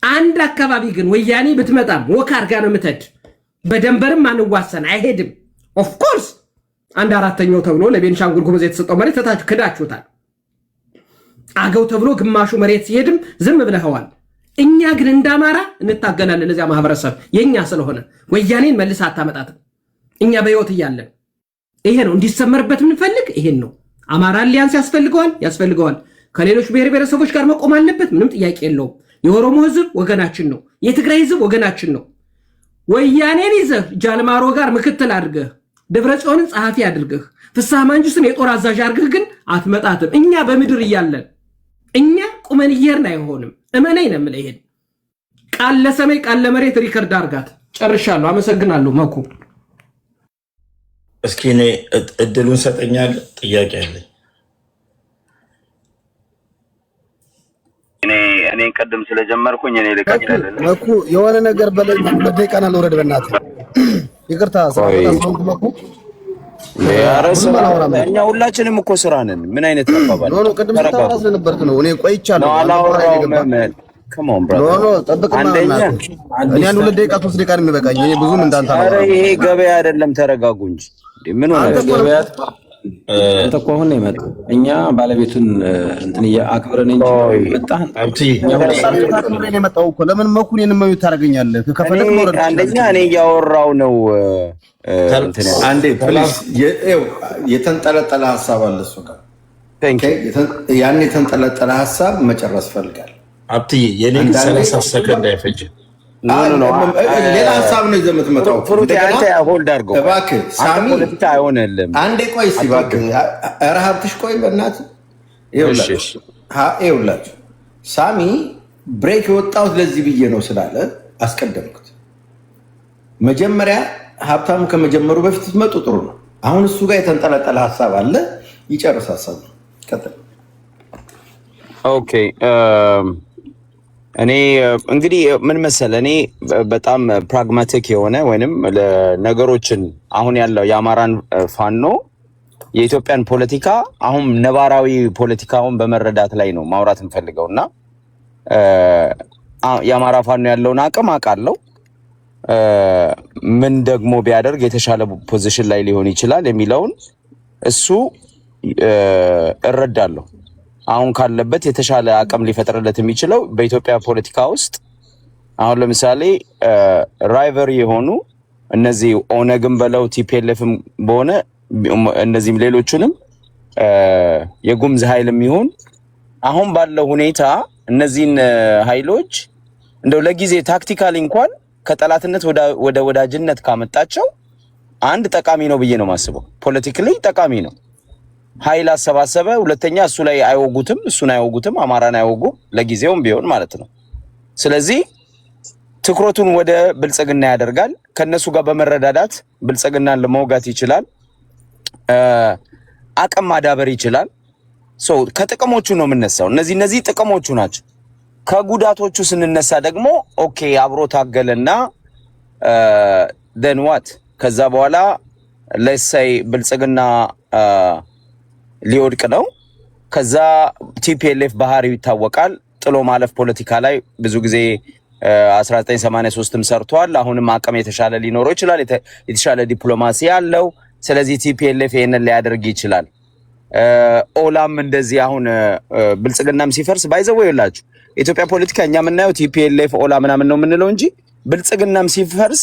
አንድ አካባቢ ግን ወያኔ ብትመጣም ወካር ጋር ነው የምትሄድ። በደንበርም አንዋሰን አይሄድም። ኦፍ ኮርስ 1/4 ተብሎ ለቤንሻንጉል ጉሙዝ የተሰጠው መሬት ተታችሁ ክዳችሁታል። አገው ተብሎ ግማሹ መሬት ሲሄድም ዝም ብለኸዋል። እኛ ግን እንዳማራ እንታገላለን ለዚያ ማህበረሰብ የኛ ስለሆነ ወያኔን መልስ አታመጣትም። እኛ በህይወት እያለን ይሄ ነው እንዲሰመርበት የምንፈልግ ይሄን ነው። አማራ አሊያንስ ያስፈልገዋል። ከሌሎች ብሔር ብሔረሰቦች ጋር መቆም አለበት። ምንም ጥያቄ የለውም። የኦሮሞ ህዝብ ወገናችን ነው። የትግራይ ህዝብ ወገናችን ነው። ወያኔን ይዘህ ጃልማሮ ጋር ምክትል አድርገህ ደብረጽዮንን ጸሐፊ አድርገህ ፍስሐ ማንጁስን የጦር አዛዥ አድርገህ ግን አትመጣትም። እኛ በምድር እያለን እኛ ቁመን እየርን አይሆንም። እመነኝ ነው የምልህ። ይሄን ቃል ለሰማይ ቃል ለመሬት ሪከርድ አድርጋት። ጨርሻለሁ። አመሰግናለሁ። መኩ እስኪ እኔ እድሉን ሰጠኛል። ጥያቄ አለኝ። እኔ ቀደም ስለጀመርኩኝ እኔ ልቀጥል። መኩ የሆነ ነገር በለኝ። በደቂቃና ልውረድ በእናትህ ይቅርታ። መኩ እኛ ሁላችንም እኮ ስራ ነን። ምን አይነት አባባል ነው? ቅድም ስታወራ ስለነበርክ ነው። እኔ ቆይቻለሁ። ጠብቅና እኔ 2 ደቂቃ 3 ደቂቃ ነው የሚበቃኝ። እኔ ብዙም እንዳንተ ነው። ይሄ ገበያ አይደለም። ተረጋጉ እንጂ ምን ሆነ? ገበያ አንተ እኮ አሁን ነው የመጣው። እኛ ባለቤቱን እንትን አክብረን እንጂ መጣህ እኔ መጣሁ እኮ። ለምን መኩን የነመዩ ታረጋኛለህ? ከፈለክ ነው ረድ አንደኛ እኔ እያወራው ነው። አንዴ ፕሊዝ የተንጠለጠለ ሐሳብ አለ እሱ ጋር። ያን የተንጠለጠለ ሐሳብ መጨረስ ፈልጋለሁ። አብትዬ የኔ 30 ሰከንድ አይፈጅም። ሌላ ሐሳብ ነው ይዘህ የምትመጣው። ፍሩት አንተ ሆልድ አድርገው እባክህ ሳሚ። ፖለቲካ አይሆንልህም። አንዴ ቆይ እስኪ እባክህ። ኧረ ሀብትሽ ቆይ በእናትህ። ይኸውላችሁ ሳሚ ብሬክ የወጣሁት ለዚህ ብዬ ነው ስላለ አስቀደምኩት። መጀመሪያ ሀብታሙ ከመጀመሩ በፊት ስትመጡ ጥሩ ነው። አሁን እሱ ጋር የተንጠለጠለ ሐሳብ አለ። ይጨርስ ሐሳብ ነው። ቀጥል። ኦኬ እኔ እንግዲህ ምን መሰለህ፣ እኔ በጣም ፕራግማቲክ የሆነ ወይንም ለነገሮችን አሁን ያለው የአማራን ፋኖ የኢትዮጵያን ፖለቲካ አሁን ነባራዊ ፖለቲካውን በመረዳት ላይ ነው ማውራት እንፈልገውና የአማራ ፋኖ ያለውን አቅም አውቃለሁ። ምን ደግሞ ቢያደርግ የተሻለ ፖዚሽን ላይ ሊሆን ይችላል የሚለውን እሱ እረዳለሁ። አሁን ካለበት የተሻለ አቅም ሊፈጥርለት የሚችለው በኢትዮጵያ ፖለቲካ ውስጥ አሁን ለምሳሌ ራይቨሪ የሆኑ እነዚህ ኦነግም በለው ቲፒኤልኤፍም በሆነ እነዚህም ሌሎቹንም የጉምዝ ኃይልም ይሁን አሁን ባለው ሁኔታ እነዚህን ኃይሎች እንደው ለጊዜ ታክቲካሊ እንኳን ከጠላትነት ወደ ወዳጅነት ካመጣቸው አንድ ጠቃሚ ነው ብዬ ነው የማስበው። ፖለቲካሊ ጠቃሚ ነው። ኃይል አሰባሰበ። ሁለተኛ እሱ ላይ አይወጉትም፣ እሱን አይወጉትም፣ አማራን አይወጉም ለጊዜውም ቢሆን ማለት ነው። ስለዚህ ትኩረቱን ወደ ብልጽግና ያደርጋል። ከነሱ ጋር በመረዳዳት ብልጽግናን ለመውጋት ይችላል። አቅም ማዳበር ይችላል። ከጥቅሞቹ ነው የምነሳው። እነዚህ ጥቅሞቹ ናቸው። ከጉዳቶቹ ስንነሳ ደግሞ ኦኬ አብሮ ታገለና ደን ዋት ከዛ በኋላ ለሳይ ብልጽግና ሊወድቅ ነው። ከዛ ቲፒኤልኤፍ ባህሪው ይታወቃል። ጥሎ ማለፍ ፖለቲካ ላይ ብዙ ጊዜ 1983ም ሰርቷል። አሁንም አቅም የተሻለ ሊኖረው ይችላል፣ የተሻለ ዲፕሎማሲ ያለው። ስለዚህ ቲፒኤልኤፍ ይሄንን ሊያደርግ ይችላል። ኦላም እንደዚህ አሁን ብልጽግናም ሲፈርስ ባይዘው ይላችሁ ኢትዮጵያ ፖለቲካ እኛ የምናየው ቲፒኤልኤፍ ኦላ ምናምን ነው የምንለው እንጂ ብልጽግናም ሲፈርስ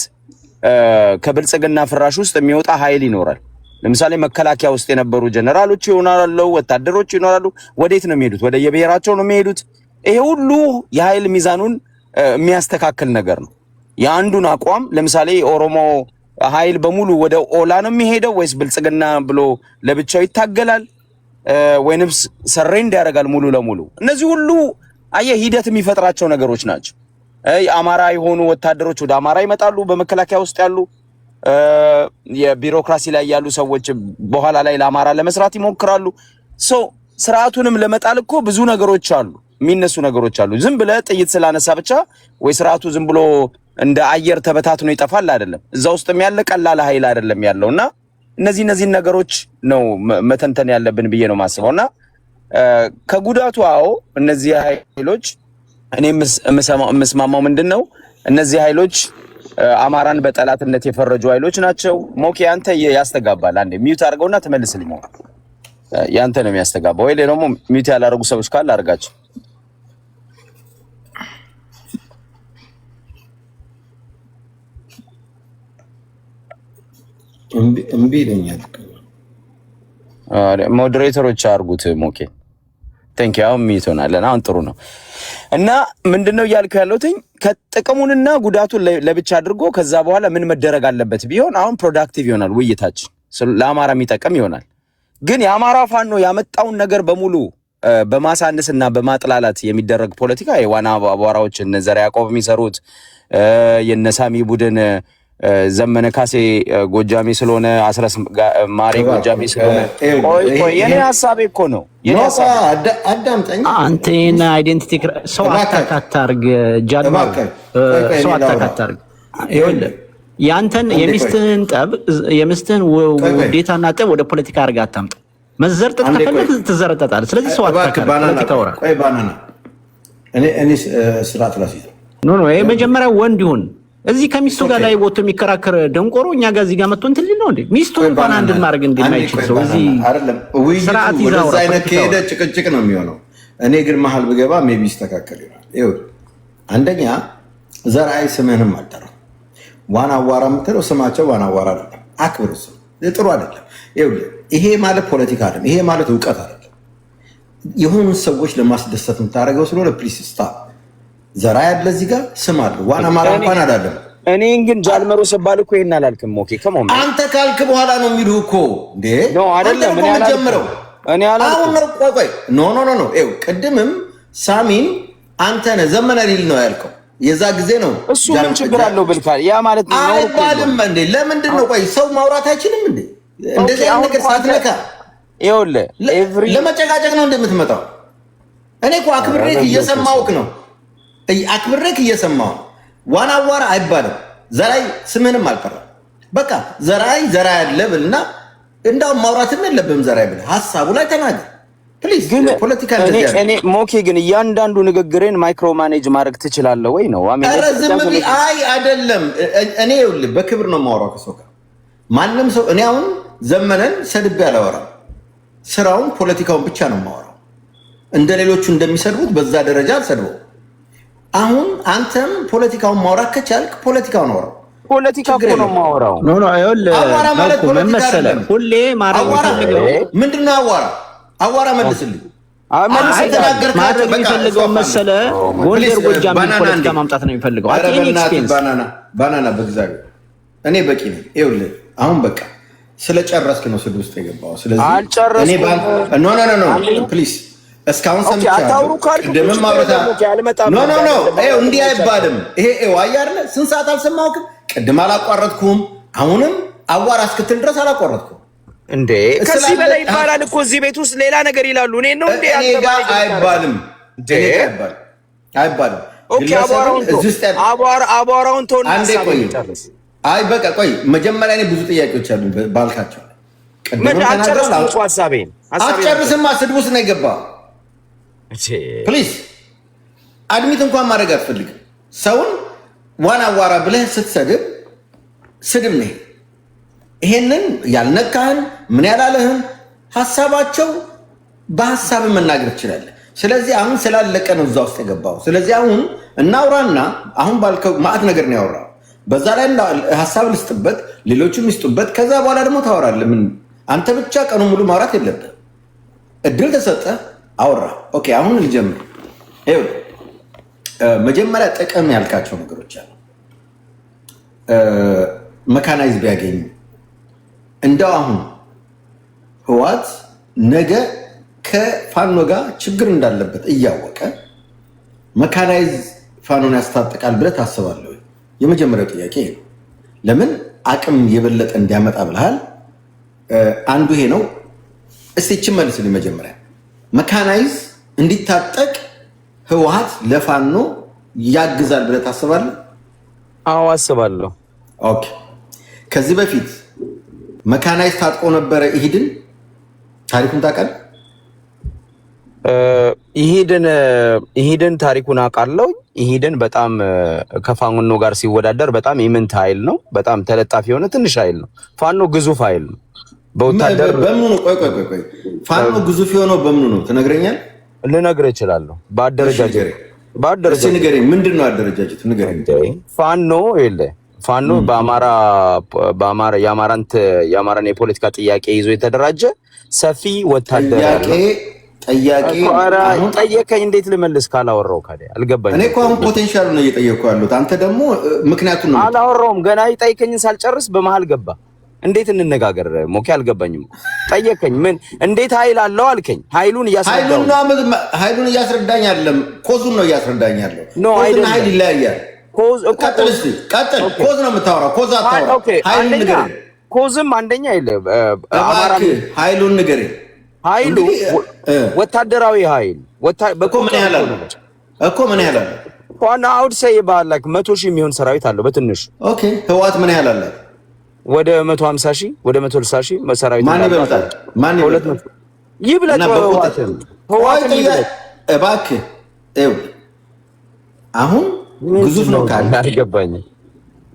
ከብልጽግና ፍራሽ ውስጥ የሚወጣ ኃይል ይኖራል። ለምሳሌ መከላከያ ውስጥ የነበሩ ጀነራሎች ይሆናሉ፣ ወታደሮች ይኖራሉ። ወዴት ነው የሚሄዱት? ወደ የብሔራቸው ነው የሚሄዱት። ይሄ ሁሉ የኃይል ሚዛኑን የሚያስተካክል ነገር ነው። የአንዱን አቋም ለምሳሌ ኦሮሞ ኃይል በሙሉ ወደ ኦላ ነው የሚሄደው ወይስ ብልጽግና ብሎ ለብቻው ይታገላል ወይንም ሰሬንድ ያደርጋል ሙሉ ለሙሉ? እነዚህ ሁሉ ሂደት የሚፈጥራቸው ነገሮች ናቸው። አማራ የሆኑ ወታደሮች ወደ አማራ ይመጣሉ፣ በመከላከያ ውስጥ ያሉ የቢሮክራሲ ላይ ያሉ ሰዎች በኋላ ላይ ለአማራ ለመስራት ይሞክራሉ። ስርዓቱንም ለመጣል እኮ ብዙ ነገሮች አሉ፣ የሚነሱ ነገሮች አሉ። ዝም ብለ ጥይት ስላነሳ ብቻ ወይ ስርዓቱ ዝም ብሎ እንደ አየር ተበታትኖ ይጠፋል አይደለም። እዛ ውስጥም ያለ ቀላል ኃይል አይደለም ያለውና እነዚህ ነገሮች ነው መተንተን ያለብን ብዬ ነው ማስበውና ከጉዳቱ እነዚህ ኃይሎች እኔ የምስማማው ምንድነው እነዚህ ኃይሎች አማራን በጠላትነት የፈረጁ ኃይሎች ናቸው። ሞኬ አንተ ያስተጋባል። አንዴ ሚውት አድርገውና ተመልስልኝ። ያንተ ነው የሚያስተጋባው ወይ ደግሞ ሚውት ያላረጉ ሰዎች ካለ አድርጋቸው። እምቢ ይለኛል። ሞዴሬተሮች አድርጉት። ሞኬ ቴንክ ዩ። አሁን ሚውት ሆናለን። አሁን ጥሩ ነው። እና ምንድነው እያልኩ ያለሁትኝ ከጥቅሙንና ጉዳቱን ለብቻ አድርጎ ከዛ በኋላ ምን መደረግ አለበት ቢሆን አሁን ፕሮዳክቲቭ ይሆናል ውይይታችን፣ ለአማራ የሚጠቅም ይሆናል። ግን የአማራ ፋኖ ያመጣውን ነገር በሙሉ በማሳነስና በማጥላላት የሚደረግ ፖለቲካ የዋና አቧራዎች እነ ዘርዓ ያዕቆብ የሚሰሩት የነሳሚ ቡድን ዘመነ ካሴ ጎጃሜ ስለሆነ አስረስ ማሬ ጎጃሜ ስለሆነ ቆይ የኔ ሐሳቤ እኮ ነው። የኔ ሐሳብ አዳምጠኝ። አንተና አይዴንቲቲ ሰው አታካታርግ ጃድማ ሰው አታካታርግ። ይኸውልህ ያንተን የሚስትህን ጠብ የሚስትህን ውዴታና ጠብ ወደ ፖለቲካ አርጋ አታምጣ። መዘርጠት ከፈለክ ትዘረጠጣለህ። ስለዚህ ሰው አታካታርግ። ፖለቲካ ወራ ቆይ ባናና እኔ ስርዓት ላሲ ኖ ይሄ መጀመሪያ ወንድ ይሁን እዚህ ከሚስቱ ጋር ላይ ወጥቶ የሚከራከር ደንቆሮ እኛ ጋር እዚህ ጋር መጥቶ እንትን ሊል ነው እንዴ? ሚስቱን እንኳን አንድ ማድረግ እንደማይችል ሰው እዚህ ስርዓት ይዛው ወደዛ አይነት ከሄደ ጭቅጭቅ ነው የሚሆነው። እኔ ግን መሀል ብገባ ሜቢ ይስተካከል ይሆናል። ይኸው አንደኛ ዘርአይ ስምህንም አልጠራም። ዋና አዋራ የምትለው ስማቸው ዋና አዋራ አይደለም። አክብር፣ እሱ ጥሩ አይደለም። ይኸው ይሄ ማለት ፖለቲካ አይደለም። ይሄ ማለት እውቀት አይደለም። የሆኑ ሰዎች ለማስደሰት የምታደርገው ስለሆነ ፕሊስ ስታፕ። ዘርአይ ያለ እዚህ ጋር ስም አለ። ዋና አማራ እንኳን አይደለም። እኔ ግን ጃልመሮ ስባል እኮ ይሄን አላልክም። ኦኬ ከመሆን አንተ ካልክ በኋላ ነው የሚሉህ እኮ እንዴ? ኖ አይደለም። እኔ አላልኩም። እኔ አላልኩም። አሁን ነው ቆይ ኖ ይኸው ቅድምም ሳሚን አንተ ነህ ዘመነ ሊል ነው ያልከው። የዛ ጊዜ ነው እሱ ምን ችግር አለው ብልካል። ያ ማለት ነው አይባልም እንዴ? ለምንድን ነው ቆይ ሰው ማውራት አይችልም እንዴ? እንደዚህ አይነት ነገር ሳትነካ ይኸውልህ ለመጨቃጨቅ ነው እንደምትመጣው። እኔ እኮ አክብሬክ እየሰማሁህ ነው። አክብሬክ እየሰማሁ ዋና አዋራ አይባልም። ዘርአይ ስምንም አልጠራም። በቃ ዘርአይ ያለ ብልና እንዳውም ማውራትም የለብህም። ዘርአይ ብለህ ሀሳቡ ላይ ተናገር ፕሊዝ። ግን ፖለቲካ እኔ ሞኬ ግን እያንዳንዱ ንግግሬን ማይክሮ ማኔጅ ማድረግ ትችላለህ ወይ ነው? አይደለም። እኔ ይኸውልህ በክብር ነው የማወራው ከሰው ጋር። ማንም ሰው እኔ አሁን ዘመነን ሰድቤ አላወራም። ስራውን ፖለቲካውን ብቻ ነው የማወራው። እንደ ሌሎቹ እንደሚሰድቡት በዛ ደረጃ አልሰድበው። አሁን አንተም ፖለቲካውን ማውራት ከቻልክ ፖለቲካውን አውራው። ፖለቲካ እኮ ነው የማወራው። ኖ አዋራ ማለት ፖለቲካ አይደለም። ሁሌ ማረግ የሚፈልገው ምንድነው? አዋራ መልስልኝ። ማድረግ የሚፈልገው መሰለ ጎንደር ጎጃም ፖለቲካ ማምጣት ነው የሚፈልገው። ባናና በእግዚአብሔር እኔ በቂ ነኝ። ይኸውልህ አሁን በቃ ስለጨረስክ ነው ስድ ውስጥ የገባው። ስለዚህ አልጨረስኩም። ኖ ፕሊዝ እስካሁን ሰምቻለሁ። ቅድምም እንዲህ አይባልም። ይሄ አይደለ ስንት ሰዓት አልሰማሁህም? ቅድም አላቋረጥኩም። አሁንም አዋራ እስክትል ድረስ አላቋረጥኩም እንዴ። ከዚህ በላይ ይባላል እኮ እዚህ ቤት ውስጥ ሌላ ነገር ይላሉ። እኔ ነው እንዴ አይባልም። ኦኬ አቧራውን ተውና አንዴ ቆይ አይ በቃ ቆይ መጀመሪያ እኔ ብዙ ጥያቄዎች አሉ ባልካቸው ምን አትጨርስማ። ስድብ ውስጥ ነው የገባው። ፕሊዝ አድሚት እንኳን ማድረግ አትፈልግም። ሰውን ዋና አዋራ ብለህ ስትሰድብ ስድብ ነው። ይሄንን ያልነካህን ምን ያላለህን ሀሳባቸው በሀሳብ መናገር ትችላለህ። ስለዚህ አሁን ስላለቀ ነው እዛ ውስጥ የገባው። ስለዚህ አሁን እናውራና አሁን ባልከው ማዕት ነገር ነው ያወራው። በዛ ላይ ሀሳብ ልስጥበት፣ ሌሎችም ይስጡበት። ከዛ በኋላ ደግሞ ታወራለህ። ምን አንተ ብቻ ቀኑ ሙሉ ማውራት የለብህም። እድል ተሰጠ፣ አወራ። ኦኬ አሁን ልጀምር። ይኸው መጀመሪያ ጥቅም ያልካቸው ነገሮች አሉ። መካናይዝ ቢያገኙ እንደው አሁን ህወሓት ነገ ከፋኖ ጋር ችግር እንዳለበት እያወቀ መካናይዝ ፋኖን ያስታጥቃል ብለህ ታስባለህ? የመጀመሪያው ጥያቄ ነው። ለምን አቅም የበለጠ እንዲያመጣ ብለሃል። አንዱ ይሄ ነው። እስቲ ይህችን መልስልኝ። መጀመሪያ መካናይዝ እንዲታጠቅ ህወሓት ለፋኖ ያግዛል ብለህ ታስባለህ? አዎ አስባለሁ። ኦኬ ከዚህ በፊት መካናይዝ ታጥቆ ነበረ ኢሂድን? ታሪኩን ታውቃለህ? ኢሂድን ታሪኩን አውቃለሁ። ኢሂድን በጣም ከፋኖ ጋር ሲወዳደር በጣም ኢምንት ኃይል ነው። በጣም ተለጣፊ የሆነ ትንሽ ኃይል ነው። ፋኖ ግዙፍ ኃይል ነው። በወታደር በምኑ ነው? ቆይ ፋኖ ግዙፍ የሆነው በምኑ ነው ትነግረኛል? ልነግርህ እችላለሁ። በአደረጃጀት ንገረኝ። ምንድን ነው አደረጃጀቱ? ንገረኝ። ፋኖ የአማራን የፖለቲካ ጥያቄ ይዞ የተደራጀ ሰፊ ወታደር ጠየቀኝ። እንዴት ልመልስ ካላወራው ካዲያ አልገባኝም። እኔ እኮ አሁን ፖቴንሻሉ ነው እየጠየቅኩ ያሉት። አንተ ደግሞ ምክንያቱም ነው አላወራውም። ገና ጠይቀኝን ሳልጨርስ በመሃል ገባ። እንዴት እንነጋገር ሞኬ? አልገባኝም። ጠየቀኝ። ምን እንዴት ኃይል አለው አልከኝ። ኃይሉን እያስረዳኝ አይደለም፣ ኮዙን ነው እያስረዳኝ ያለው። ኮዝና ኃይል ይለያያል። ቀጥል። ኮዝ ነው የምታወራው። ኮዝ አታወራ። ኃይሉን ንገረኝ። ኮዝም አንደኛ ኃይሉን ንገረኝ። ኃይሉ ወታደራዊ ኃይል ምን ያህል አለ? ምን ያህል አለ? ዋና አውድ ሰይ ባል 100 ሺህ የሚሆን ሰራዊት አለው በትንሹ። ኦኬ ህወሓት ምን ያህል አለ? ወደ 150 ሺህ ወደ 160 ሺህ ሰራዊት። ማን ይበልጣል? ይብለጥ ህወሓት እባክህ። አሁን ግዙፍ ነው ካለ አልገባኝም።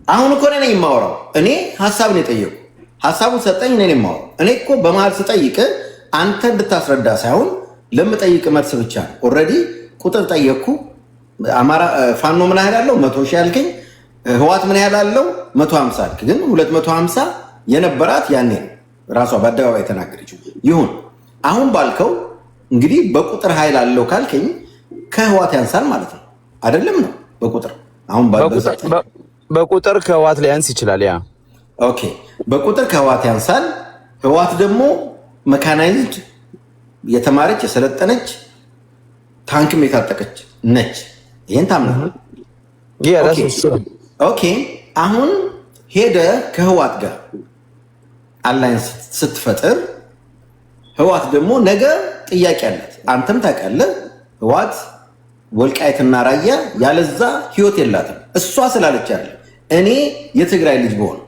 አሁን እኮ እኔ ነኝ የማወራው። እኔ ሀሳብን የጠየቁ ሀሳቡን ሰጠኝ። እኔ ነኝ የማወራው። እኔ እኮ በመሀል ስጠይቅ አንተ እንድታስረዳ ሳይሆን ለምጠይቅ መልስ ብቻ ነው። ኦልሬዲ ቁጥር ጠየቅኩ። አማራ ፋኖ ምን ያህል አለው? 100 ሺህ ያልከኝ። ህወሓት ምን ያህል አለው? 150 አልክ። ግን 250 የነበራት ያኔ ራሷ በአደባባይ ተናገረችው። ይሁን አሁን ባልከው እንግዲህ በቁጥር ኃይል አለው ካልከኝ ከህወሓት ያንሳል ማለት ነው አይደለም? ነው በቁጥር አሁን በቁጥር ከህወሓት ሊያንስ ይችላል። ያ ኦኬ፣ በቁጥር ከህወሓት ያንሳል። ህወሓት ደግሞ መካናይዝድ የተማረች የሰለጠነች ታንክም የታጠቀች ነች። ይሄን ታምናለህ? ኦኬ አሁን ሄደ ከህወሓት ጋር አላይንስ ስትፈጥር ህወሓት ደግሞ ነገ ጥያቄ አላት። አንተም ታውቃለህ ህወሓት ወልቃይትና ራያ ያለዛ ህይወት የላትም። እሷ ስላለች አለ እኔ የትግራይ ልጅ ብሆን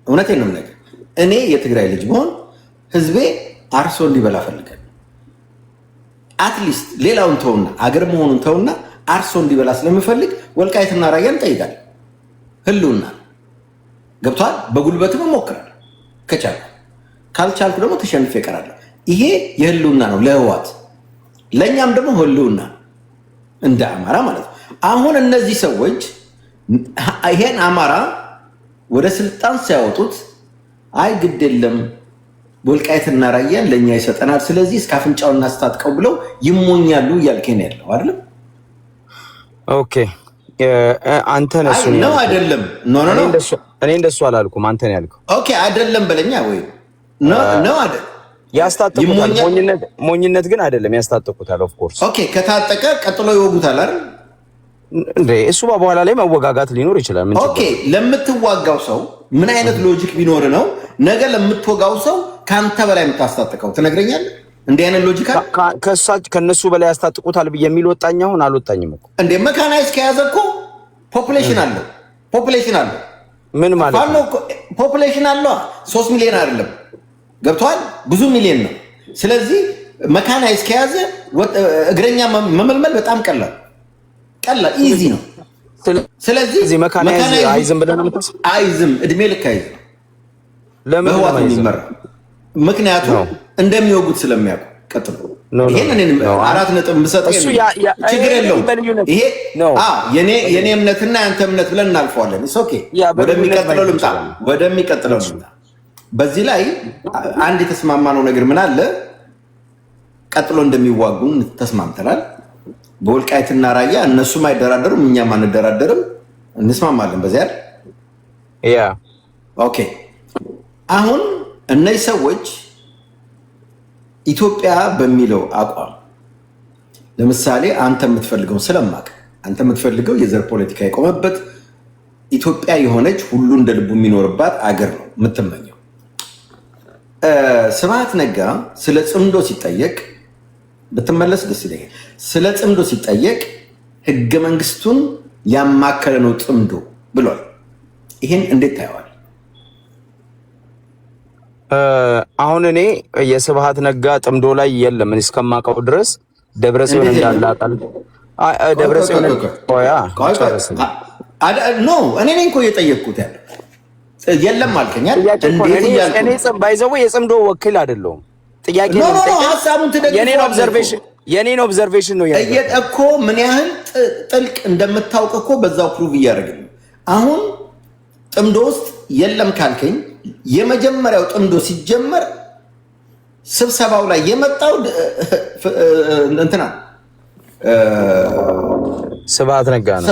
እውነቴን ነው ነገር እኔ የትግራይ ልጅ ብሆን ህዝቤ አርሶ እንዲበላ ፈልጋል። አትሊስት ሌላውን ተውና አገር መሆኑን ተውና አርሶ እንዲበላ ስለምፈልግ ወልቃይትና ራያን እንጠይቃለን። ህልውና ገብቷል። በጉልበትም እሞክራለሁ ከቻልኩ፣ ካልቻልኩ ደግሞ ተሸንፌ እቀራለሁ። ይሄ የህልውና ነው ለህወሓት፣ ለእኛም ደግሞ ህልውና እንደ አማራ ማለት ነው። አሁን እነዚህ ሰዎች ይሄን አማራ ወደ ስልጣን ሲያወጡት አይ ግድ የለም ወልቃይትና ራያን ለእኛ ይሰጠናል፣ ስለዚህ እስከ አፍንጫው እናስታጥቀው ብለው ይሞኛሉ እያልከኝ ያለው አይደለም? ኦኬ አንተ ነሱ ነው አይደለም? ኖ እኔ እንደሱ አላልኩም፣ አንተ ነው ያልከው። ኦኬ አይደለም በለኛ ወይ ነው አይደል? ያስታጥቁታል። ሞኝነት ግን አይደለም፣ ያስታጥቁታል። ኦፍ ኮርስ ኦኬ። ከታጠቀ ቀጥሎ ይወጉታል አይደል እንዴ? እሱ በኋላ ላይ መወጋጋት ሊኖር ይችላል። ምን ኦኬ። ለምትዋጋው ሰው ምን አይነት ሎጂክ ቢኖር ነው ነገ ለምትወጋው ሰው ካንተ በላይ የምታስታጥቀው? ትነግረኛለህ? እንዲህ አይነት ሎጂክ ከነሱ በላይ ያስታጥቁታል የሚል ወጣኝ። አሁን አልወጣኝም እኮ እንዴ። መካናይዝ ከያዘ እኮ ፖፑሌሽን አለው ምን ማለት ፋኖ ፖፑሌሽን አለው 3 ሚሊዮን አይደለም ገብቷል ብዙ ሚሊዮን ነው ስለዚህ መካናይዝ ከያዘ እግረኛ መመልመል በጣም ቀላል ኢዚ ነው ስለዚህ መካናይዝ አይዝም ብለን ነው አይዝም እድሜ ልክ አይዝም ለምን ነው ምክንያቱም እንደሚወጉት ስለሚያውቁ ቀጥሎ ይሄንን 4 ነጥብ ብሰጥ ችግር የለውም ይሄ የኔ እምነትና ያንተ እምነት ብለን እናልፈዋለን ኢትስ ኦኬ ወደሚቀጥለው ልምጣ በዚህ ላይ አንድ የተስማማነው ነገር ምን አለ ቀጥሎ እንደሚዋጉን ተስማምተናል በወልቃይትና ራያ እነሱም አይደራደሩም እኛም አንደራደርም እንስማማለን በዚያ ያ ኦኬ አሁን እነዚህ ሰዎች ኢትዮጵያ በሚለው አቋም ለምሳሌ አንተ የምትፈልገው ስለማቅ አንተ የምትፈልገው የዘር ፖለቲካ የቆመበት ኢትዮጵያ የሆነች ሁሉ እንደ ልቡ የሚኖርባት አገር ነው የምትመኘው ስብሐት ነጋ ስለ ጽምዶ ሲጠየቅ ብትመለስ ደስ ይለኛል ስለ ጽምዶ ሲጠየቅ ህገ መንግስቱን ያማከለ ነው ጽምዶ ብሏል ይሄን እንዴት ታየዋል አሁን እኔ የስብሐት ነጋ ጥምዶ ላይ የለም እኔ እስከማውቀው ድረስ ደብረጽዮን እንዳላጣል ደብረጽዮን ኖ እኔ ነኝ እኮ እየጠየቅኩት ያለው የለም አልከኛል እኔ ባይዘው የጽምዶ ወኪል አይደለሁም ጥያቄ ነው ሐሳቡን ተደግሞ የኔን ኦብዘርቬሽን ነው እኮ ምን ያህል ጥልቅ እንደምታውቅ እኮ በዛው ፕሩቭ እያደረግን አሁን ጥምዶ ውስጥ የለም ካልከኝ የመጀመሪያው ጥምዶ ሲጀመር ስብሰባው ላይ የመጣው እንትና ስብሐት ነጋ ነው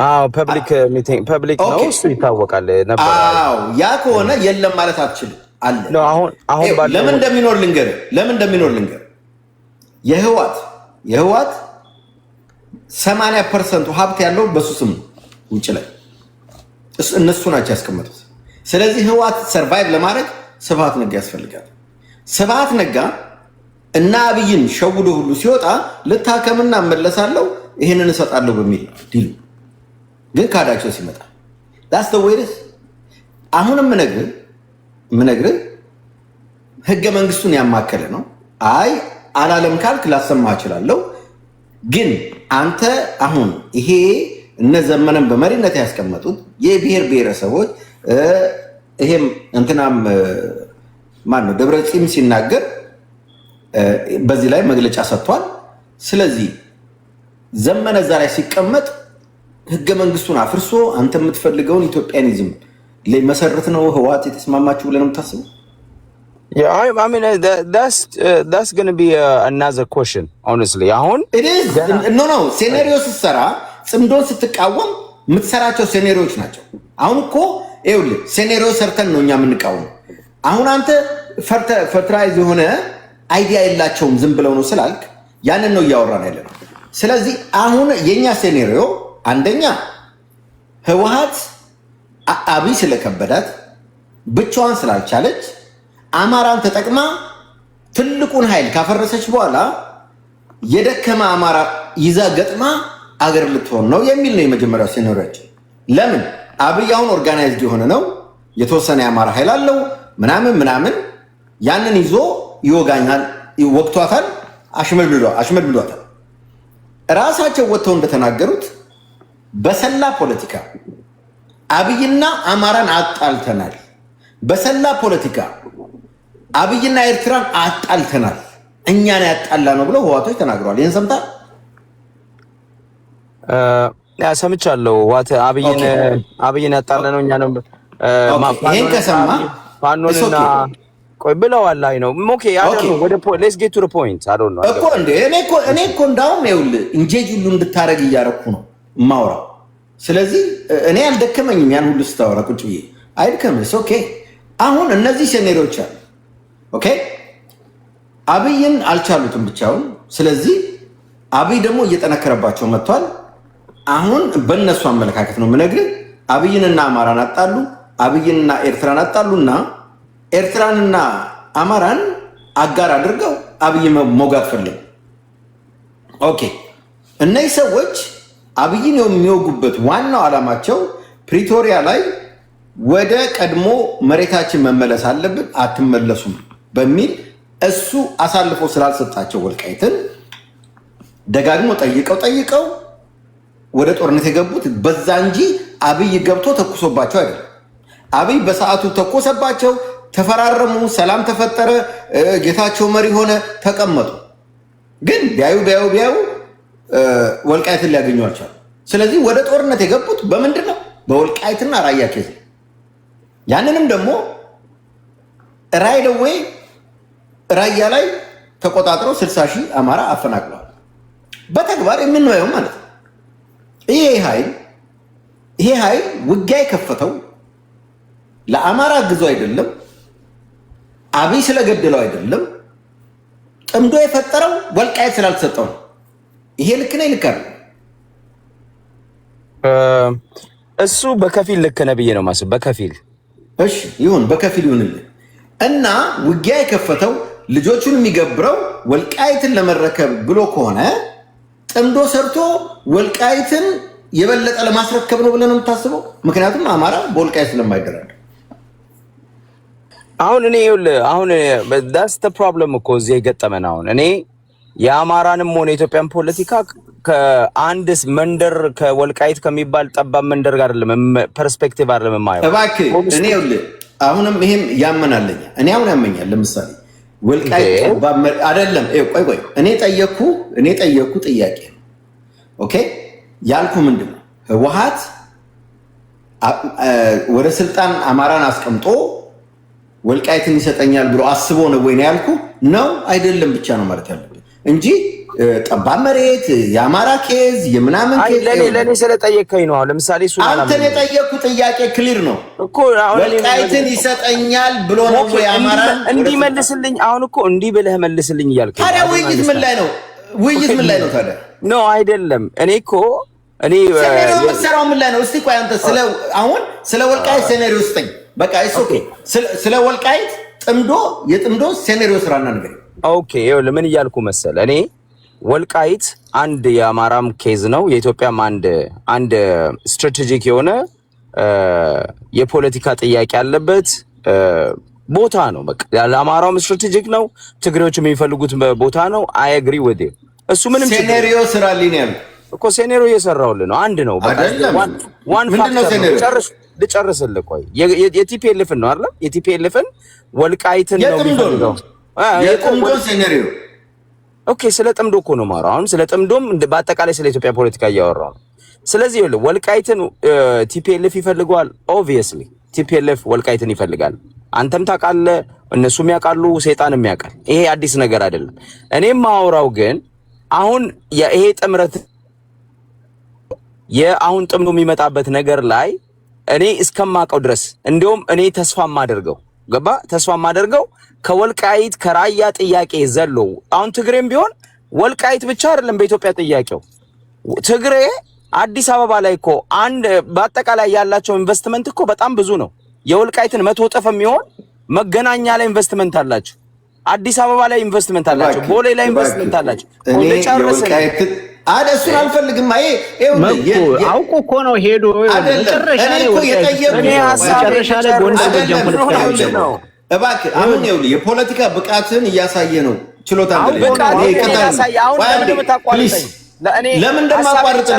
አዎ ፐብሊክ ሚቲንግ ፐብሊክ ነው እሱ ይታወቃል ነበር አዎ ያ ከሆነ የለም ማለት አትችልም አለ ነው አሁን ባለው ለምን እንደሚኖር ልንገር የህዋት 80% ሀብት ያለው በሱ ስም ውጭ ላይ እነሱ ናቸው ያስቀመጡት ስለዚህ ህዋት ሰርቫይቭ ለማድረግ ስብሐት ነጋ ያስፈልጋል ስብሐት ነጋ እና አብይን ሸውዶ ሁሉ ሲወጣ ልታከምና መለሳለሁ ይሄንን እሰጣለሁ በሚል ዲሉ ግን ካዳቸው ሲመጣ that's the way it is አሁንም ምነግርህ ህገ መንግስቱን ያማከለ ነው አይ አላለም ካልክ ላሰማ እችላለሁ ግን አንተ አሁን ይሄ እነዘመነን በመሪነት ያስቀመጡት የብሔር ብሔረሰቦች ይሄም እንትናም ማን ነው ደብረጽዮን ሲናገር በዚህ ላይ መግለጫ ሰጥቷል ስለዚህ ዘመነ እዛ ላይ ሲቀመጥ ህገ መንግስቱን አፍርሶ አንተ የምትፈልገውን ኢትዮጵያኒዝም ለመሰረት ነው ህዋት የተስማማችሁ ብለን የምታስበው Yeah, I mean that's going to be another question honestly አሁን it is no scenarios ሰራ ጽምዶን ስትቃወም የምትሰራቸው ሴኔሪዮች ናቸው አሁን እኮ ይኸውልህ ሴኔሪዮ ሰርተን ነው እኛ የምንቃወም አሁን አንተ ፈርትራይዝ የሆነ አይዲያ የላቸውም ዝም ብለው ነው ስላልክ ያንን ነው እያወራን ያለነው ስለዚህ አሁን የኛ ሴኔሪዮ አንደኛ ህወሓት አብይ ስለከበዳት ብቻዋን ስላልቻለች አማራን ተጠቅማ ትልቁን ኃይል ካፈረሰች በኋላ የደከመ አማራ ይዛ ገጥማ አገር ልትሆን ነው የሚል ነው የመጀመሪያው ሴኔሪዮች ለምን አብይ አሁን ኦርጋናይዝድ የሆነ ነው የተወሰነ የአማራ ኃይል አለው ምናምን ያንን ይዞ ይወጋኛል ይወቅቷታል አሽመድምዷታል ራሳቸው ወጥተው እንደተናገሩት በሰላ ፖለቲካ አብይና አማራን አጣልተናል በሰላ ፖለቲካ አብይና ኤርትራን አጣልተናል እኛን ያጣላ ነው ብለው ህዋቶች ተናግረዋል ይሄን ሰምታ ሰምቻለሁ ዋት አብይን ያጣላ ነው እኛ ነው ይሄን ከሰማ ፋኖንና ቆይ ብለዋል ላይ ነው ኦኬ አደረው ወደ ሌትስ ጌት ቱ ዘ ፖይንት አይ ዶንት ኖ እኮ እንዴ እኔ እኮ እንዳውም ይኸውልህ እንጄጅ ሁሉ እንድታረግ እያረኩ ነው ማውራው ስለዚህ እኔ አልደከመኝም ያን ሁሉ ስታወራ ቁጭ ብዬ አይደከምስ ኦኬ አሁን እነዚህ ሴኔሪዮች አሉ ኦኬ አብይን አልቻሉትም ብቻውን ስለዚህ አብይ ደግሞ እየጠነከረባቸው መጥቷል አሁን በእነሱ አመለካከት ነው የምነግርህ አብይንና አማራን አጣሉ አብይንና ኤርትራን አጣሉና ኤርትራንና አማራን አጋር አድርገው አብይ ሞጋት ፈልጉ ኦኬ እነዚህ ሰዎች አብይን የሚወጉበት ዋናው ዓላማቸው ፕሪቶሪያ ላይ ወደ ቀድሞ መሬታችን መመለስ አለብን፣ አትመለሱም በሚል እሱ አሳልፎ ስላልሰጣቸው ወልቃይትን ደጋግሞ ጠይቀው ወደ ጦርነት የገቡት በዛ እንጂ አብይ ገብቶ ተኩሶባቸው አይደለም። አብይ በሰዓቱ ተኮሰባቸው፣ ተፈራረሙ፣ ሰላም ተፈጠረ፣ ጌታቸው መሪ ሆነ፣ ተቀመጡ። ግን ቢያዩ ወልቃይትን ሊያገኙ አልቻሉ። ስለዚህ ወደ ጦርነት የገቡት በምንድን ነው? በወልቃይትና ራያ ኬዝ። ያንንም ደግሞ ራይደዌ ራያ ላይ ተቆጣጥረው 60 ሺህ አማራ አፈናቅለዋል። በተግባር የምንወየው ማለት ነው። ይሄ ኃይል ውጊያ የከፈተው ለአማራ አግዞ አይደለም፣ አብይ ስለገደለው አይደለም፣ ጥምዶ የፈጠረው ወልቃይት ስላልተሰጠው ነው። ይሄ ልክ ነው ይልካል። እሱ በከፊል ልክ ነው ብዬ ነው ማስብ። በከፊል እሺ ይሁን፣ በከፊል ይሁንልን እና ውጊያ የከፈተው ልጆቹን የሚገብረው ወልቃይትን ለመረከብ ብሎ ከሆነ ጥምዶ ሰርቶ ወልቃይትን የበለጠ ለማስረከብ ነው ብለን ነው የምታስበው? ምክንያቱም አማራ በወልቃይት ስለማይደራደር አሁን that's the problem እኮ እዚህ የገጠመን። አሁን እኔ የአማራንም ሆነ የኢትዮጵያን ፖለቲካ ከአንድ መንደር ከወልቃይት ከሚባል ጠባብ መንደር ጋር አይደለም ፐርስፔክቲቭ አይደለም የማየው። እባክህ እኔ አሁንም ይሄም ያመናለኝ እኔ አሁን ያመኛል። ለምሳሌ ወልቃይት ጠባብ አይደለም። ቆይ እኔ ጠየኩ ጥያቄ ኦኬ ያልኩ ምንድን ነው ህወሓት ወደ ስልጣን አማራን አስቀምጦ ወልቃይትን ይሰጠኛል ብሎ አስቦ ነው ወይ ነው ያልኩ? ነው አይደለም ብቻ ነው ማለት ያለብን እንጂ ጠባብ መሬት የአማራ ኬዝ የምናምን ኬዝ ለኔ ስለጠየቀኝ ነው። ለምሳሌ አንተን የጠየኩ ጥያቄ ክሊር ነው እኮ ወልቃይትን ይሰጠኛል ብሎ ነው ወይ አማራ እንዲመልስልኝ? አሁን እኮ እንዲህ ብለህ መልስልኝ እያልከኝ ታዲያ ውይይት ምን ላይ ነው? ታዲያ ነው አይደለም። እኔ ሴኔሪዮ መሰራው ምን ላይ ነው? እስቲ ቆይ አንተ ስለ ወልቃይት ሴኔሪዮ ስጠኝ። በቃ ኦኬ ስለ ወልቃይት የጥምዶ ሴኔሪዮ ስራና ነገር ኦኬ ይኸውልህ ምን እያልኩ መሰለ እኔ ወልቃይት አንድ የአማራም ኬዝ ነው፣ የኢትዮጵያም አንድ ስትራቴጂክ የሆነ የፖለቲካ ጥያቄ ያለበት ቦታ ነው። በቃ ለአማራውም ስትራቴጂክ ነው፣ ትግሬዎች የሚፈልጉት ቦታ ነው። አይ አግሪ ወዴ እሱ ምንም ሴኔሪዮ ስራልኝ ነው እኮ ሴኔሪዮ እየሰራሁልህ ነው። አንድ ነው በቃ ዋን ፋክተር ልጨርስልህ። ቆይ የቲፒኤልኤፍን ነው አይደል? የቲፒኤልኤፍን ወልቃይትን ነው የሚፈልገው የጥምዶ ሴኔሪዮ ኦኬ ስለ ጥምዶ እኮ ነው የማወራው። አሁን ስለ ጥምዶም በአጠቃላይ ስለ ኢትዮጵያ ፖለቲካ እያወራሁ ነው። ስለዚህ ይኸውልህ ወልቃይትን ቲፒኤልኤፍ ይፈልገዋል። ኦብቪየስሊ ቲፒኤልኤፍ ወልቃይትን ይፈልጋል። አንተም ታውቃለህ፣ እነሱም ያውቃሉ፣ ሰይጣንም ያውቃል። ይሄ አዲስ ነገር አይደለም። እኔም ማወራው ግን አሁን ይሄ ጥምረት የአሁን ጥምዶ የሚመጣበት ነገር ላይ እኔ እስከማውቀው ድረስ እንዲያውም እኔ ተስፋ ማደርገው ከወልቃይት ከራያ ጥያቄ ዘሎ አሁን ትግሬም ቢሆን ወልቃይት ብቻ አይደለም በኢትዮጵያ ጥያቄው። ትግሬ አዲስ አበባ ላይ እኮ በአጠቃላይ ያላቸው ኢንቨስትመንት እኮ በጣም ብዙ ነው። የወልቃይትን 100 እጥፍ የሚሆን መገናኛ ላይ ኢንቨስትመንት አላቸው። አዲስ አበባ ላይ ኢንቨስትመንት አላቸው። ቦሌ ላይ ኢንቨስትመንት አላቸው። እሱን አልፈልግም። አውቆ እኮ ነው ሄዶ መጨረሻ ላይ ጎንደር ጎጃም ፖለቲካ ነው። እባክህ አሁን ይኸውልህ የፖለቲካ ብቃትን እያሳየ ነው። ችሎታ ለምን እንደማቋርጥ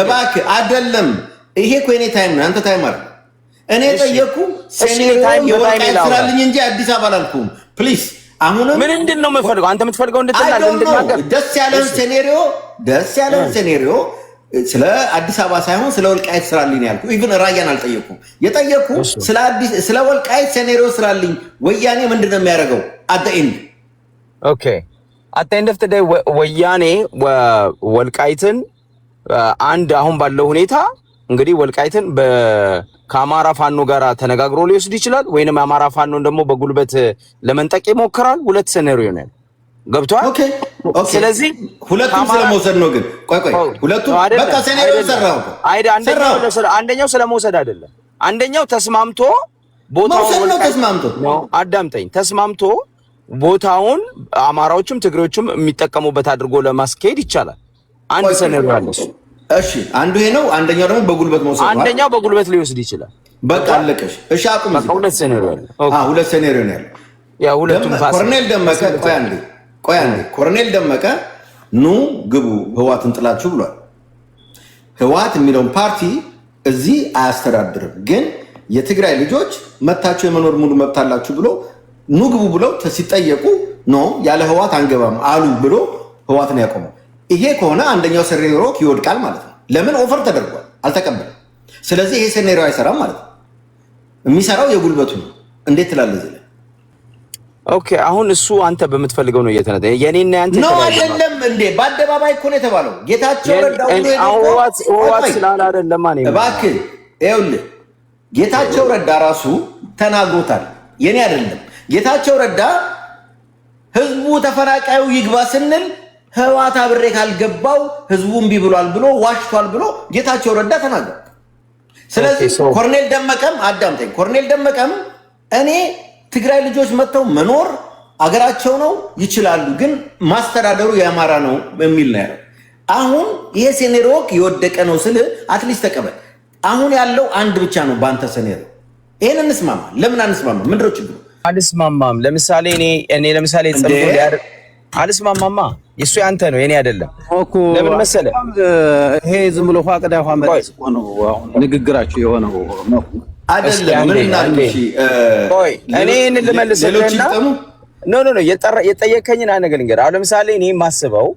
እባክህ አይደለም። ይሄ እኮ የኔ ታይም ነው፣ አንተ ታይም አይደል። እኔ ጠየኩ ሴኔሪዮ የወልቃይት ስራልኝ እንጂ አዲስ አበባ አላልኩም። ፕሊዝ አሁንም ምንድን ነው የምፈልገው? አንተ የምትፈልገው እንድትናገር ደስ ያለን ሴኔሪዮ ስለ አዲስ አበባ ሳይሆን ስለ ወልቃይት ስራልኝ ያልኩ። ኢቭን ራያን አልጠየኩም። የጠየኩ ስለ ወልቃይት ሴኔሪዮ ስራልኝ። ወያኔ ምንድን ነው የሚያደርገው? አት ዘ ኤንድ ኦኬ አት ዘ ኤንድ ኦፍ ዘ ዴይ ወያኔ ወልቃይትን አሁን ባለው ሁኔታ እንግዲህ ወልቃይትን ከአማራ ፋኖ ጋር ተነጋግሮ ሊወስድ ይችላል፣ ወይንም አማራ ፋኖን ደግሞ በጉልበት ለመንጠቅ ይሞክራል። ሁለት ሴኔሪዮ ነው ገብቷል። ኦኬ ስለዚህ ሁለቱም ስለመውሰድ ነው። ግን ቆይ ሁለቱም በቃ ሴኔሪዮ ሰራው አንደኛው ስለመውሰድ አይደለም። አንደኛው ተስማምቶ ቦታውን ነው አዳምጠኝ፣ ተስማምቶ ቦታውን አማራዎችም ትግሬዎችም የሚጠቀሙበት አድርጎ ለማስኬድ ይቻላል። አንድ ሴኔሪዮ አለ። እሺ አንዱ ይሄ ነው። አንደኛው ደግሞ በጉልበት መውሰድ ነው። አንደኛው በጉልበት ሊወስድ ይችላል። በቃ አለቀሽ። እሺ አቁም። በቃ ሁለት ሴኔሪዮ አለ። ሁለት ሴኔሪዮ ነው ያለው። ያ ሁለቱም ኮሎኔል ደመቀ ቆይ አንዴ ኮሎኔል ደመቀ ኑ ግቡ ህዋትን ጥላችሁ ብሏል። ህዋት የሚለውን ፓርቲ እዚህ አያስተዳድርም፣ ግን የትግራይ ልጆች መታችሁ የመኖር ሙሉ መብት አላችሁ ብሎ ኑ ግቡ ብለው ሲጠየቁ ኖ ያለ ህዋት አንገባም አሉ ብሎ ህዋትን ያቆመው። ይሄ ከሆነ አንደኛው ሴኔሪዮ ይወድቃል ማለት ነው። ለምን ኦፈር ተደርጓል፣ አልተቀበለም። ስለዚህ ይሄ ሴኔሪዮ አይሰራም ማለት ነው። የሚሰራው የጉልበቱ ነው። እንዴት ትላለህ? ኦኬ አሁን እሱ አንተ በምትፈልገው ነው እየተነጠ የኔና ያንተ ነው አይደለም እንዴ? በአደባባይ እኮ ነው የተባለው። ጌታቸው ረዳ ህዋት ስላለ አይደለም ማለት ነው። እባክህ ይኸውልህ ጌታቸው ረዳ ራሱ ተናግሮታል። የኔ አይደለም። ጌታቸው ረዳ ህዝቡ ተፈናቃዩ ይግባ ስንል ህዋት አብሬ ካልገባው ህዝቡ እምቢ ብሏል ብሎ ዋሽቷል ብሎ ጌታቸው ረዳ ተናግሯል። ስለዚህ ኮሎኔል ደመቀም አዳምጠኝ፣ ኮሎኔል ደመቀም እኔ ትግራይ ልጆች መጥተው መኖር አገራቸው ነው ይችላሉ፣ ግን ማስተዳደሩ የአማራ ነው የሚል ነው ያለው። አሁን ይሄ ሴኔሪዮ የወደቀ ነው ስል አትሊስት ተቀበል። አሁን ያለው አንድ ብቻ ነው በአንተ ሴኔሪዮ። ይሄን እንስማማ። ለምን አንስማማ? ምንድን ነው ችግሩ? አልስማማም። ለምሳሌ እኔ ለምሳሌ ጽምዶ ሊያደርግ አልስማማማ። እሱ ያንተ ነው የኔ አይደለም። ለምን መሰለህ? ይሄ ዝም ብሎ ፋቅዳ ውሃ መጥቶ ነው አሁን ንግግራችሁ የሆነው ነው አይደለም። ምን እናድርግ? ቆይ እኔ እኔን ልመልስልህና ኖ የጠየከኝን ነገር ልንገርህ። አሁን ለምሳሌ እኔ የማስበው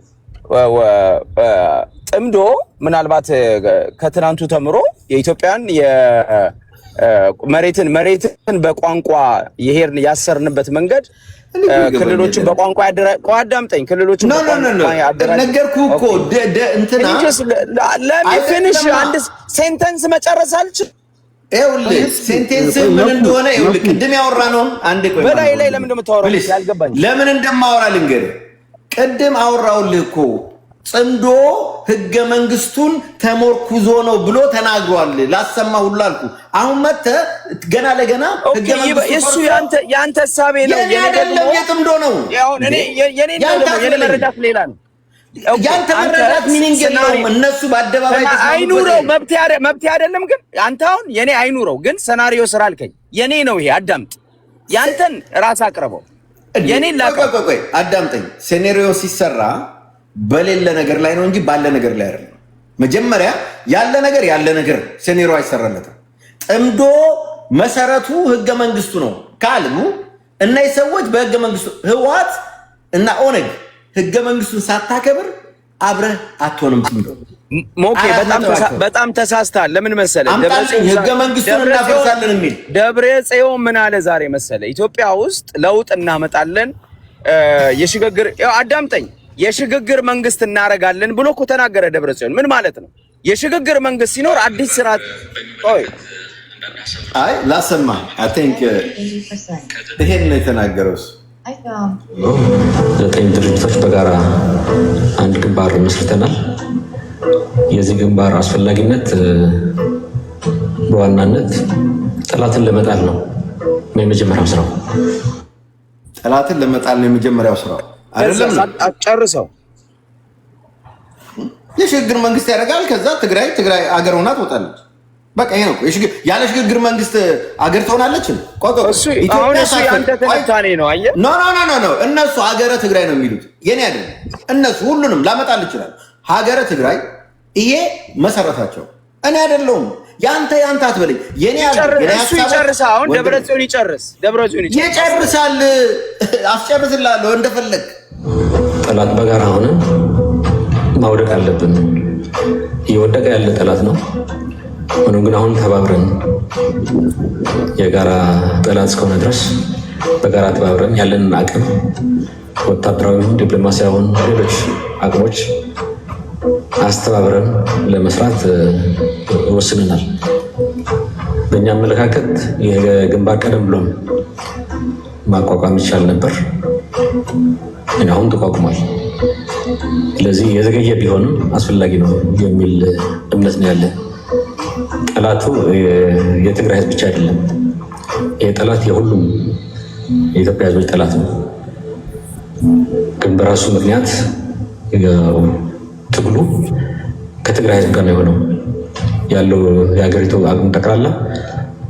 ጥምዶ ምናልባት ከትናንቱ ተምሮ የኢትዮጵያን መሬትን በቋንቋ የሄርን ያሰርንበት መንገድ ክልሎችን በቋንቋ አዳምጠኝ። ክልሎችን ነገርኩህ እኮ እንትና ፊኒሽ አንድ ሴንተንስ መጨረስ አልችል። ይኸውልህ ሴንቴንስ ምን እንደሆነ ይኸውልህ ቅድም ያወራነውን አንዴ ቆይ በላይ ላይ ለምን እንደምታወራው ያልገባኝ ለምን እንደማወራ ልንገርህ። ቅድም አወራውልህ እኮ ጽምዶ ህገ መንግስቱን ተሞርኩዞ ነው ብሎ ተናግሯል። ላሰማ ሁሉ አልኩ። አሁን መተህ ገና ለገና ህገ መንግስቱ እሱ ያንተ ሐሳቤ ነው። የኔ አይደለም፣ የጽምዶ ነው። የኔ መረዳት ሌላ ነው። ያንተ መረዳት ሚኒንግ የለውም። እነሱ በአደባባይ አይኑረው መብቴ አይደለም። ግን አንተ አሁን የኔ አይኑረው ግን ሰናሪዮ ስራ አልከኝ። የኔ ነው ይሄ። አዳምጥ። ያንተን ራስ አቅርበው። የኔ ቆይ አዳምጠኝ። ሴኔሪዮ ሲሰራ በሌለ ነገር ላይ ነው እንጂ ባለ ነገር ላይ አይደለም። መጀመሪያ ያለ ነገር ሴኔሪዮ አይሰራለትም። ጥምዶ መሰረቱ ህገ መንግስቱ ነው ካሉ እነዚህ ሰዎች በህገ መንግስቱ ህወሓት እና ኦነግ ህገ መንግስቱን ሳታከብር አብረህ አትሆንም። ጥምዶ ሞኬ በጣም ተሳስተሃል። ለምን መሰለህ? ህገ መንግስቱን እናፈርሳለን የሚል ደብረ ጽዮን ምን አለ ዛሬ መሰለህ? ኢትዮጵያ ውስጥ ለውጥ እናመጣለን የሽግግር አዳምጠኝ የሽግግር መንግስት እናረጋለን ብሎ እኮ ተናገረ ደብረ ጽዮን። ምን ማለት ነው? የሽግግር መንግስት ሲኖር አዲስ ስርዓት ላሰማ አይ ቲንክ ይሄን ነው የተናገረው። 9 ድርጅቶች በጋራ አንድ ግንባር መስርተናል። የዚህ ግንባር አስፈላጊነት በዋናነት ጠላትን ለመጣል ነው የመጀመሪያው ስራው። ጠላትን ለመጣል ነው የመጀመሪያው ስራው አይደለም። ጨርሰው የሽግግር መንግስት ያደርጋል። ከዛ ትግራይ አገር ሆና ትወጣለች። በቃ ይሄ ነው። ያለ ሽግግር መንግስት አገር ትሆናለች። እሱ ያንተ ትንታኔ ነው። አየህ ኖ እነሱ ሀገረ ትግራይ ነው የሚሉት። የኔ አይደለም። እነሱ ሁሉንም ላመጣል ይችላል። ሀገረ ትግራይ ይሄ መሰረታቸው። እኔ አይደለሁም። ያንተ አትበለኝ። የኔ እሱ ይጨርስ። አሁን ደብረጽዮን ይጨርሳል። አስጨርስላለሁ እንደፈለግ። ጠላት በጋራ ሆነ ማውደቅ አለብን። እየወደቀ ያለ ጠላት ነው። ሆኖም ግን አሁን ተባብረን የጋራ ጠላት እስከሆነ ድረስ በጋራ ተባብረን ያለንን አቅም ወታደራዊ፣ ዲፕሎማሲያዊ፣ ሌሎች አቅሞች አስተባብረን ለመስራት ወስነናል። በእኛ አመለካከት የግንባር ቀደም ብሎም ማቋቋም ይቻል ነበር፣ ግን አሁን ተቋቁሟል። ስለዚህ የዘገየ ቢሆንም አስፈላጊ ነው የሚል እምነት ነው ያለ። ጠላቱ የትግራይ ህዝብ ብቻ አይደለም። ይህ ጠላት የሁሉም የኢትዮጵያ ህዝቦች ጠላት ነው። ግን በራሱ ምክንያት ትግሉ ከትግራይ ህዝብ ጋር ነው የሆነው ያለው የሀገሪቱ አቅም ጠቅላላ፣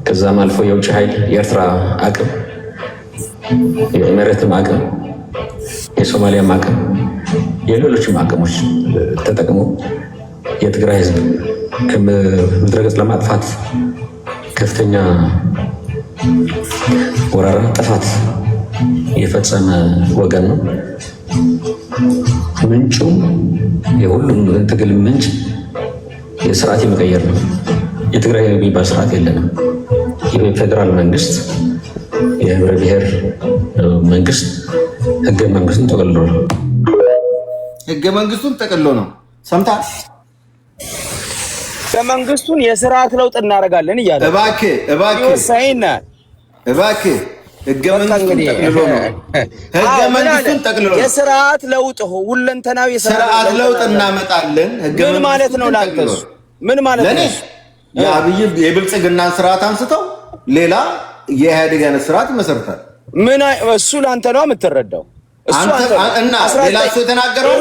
ከዛም አልፎ የውጭ ኃይል የኤርትራ አቅም፣ የኤሜሬትም አቅም፣ የሶማሊያም አቅም፣ የሌሎችም አቅሞች ተጠቅሞ የትግራይ ህዝብ ከምድረገጽ ለማጥፋት ከፍተኛ ወረራ ጥፋት የፈጸመ ወገን ነው። ምንጩ የሁሉም ትግል ምንጭ የስርዓት የመቀየር ነው። የትግራይ የሚባል ስርዓት የለንም። የፌዴራል መንግስት የህብረ ብሔር መንግስት ህገ መንግስቱን ጠቅልሎ ነው። ህገ መንግስቱን ጠቅልሎ ነው። ሰምታ በመንግስቱን የስርዓት ለውጥ እናደርጋለን እያለ እባክህ ህገ መንግስቱን ጠቅልሎ ነው። ህገ መንግስቱን ጠቅልሎ ነው። የስርዓት ለውጥ ሁለንተናዊ የስርዓት ለውጥ እናመጣለን። ህገ ምን ማለት ነው? ላንተስ ምን ማለት ነው? የአብይ የብልጽግናን ስርዓት አንስተው ሌላ የኢህአዴግን ስርዓት ይመሰርታል። ምን እሱ ላንተ ነው የምትረዳው? እና ሌላ እሱ የተናገረው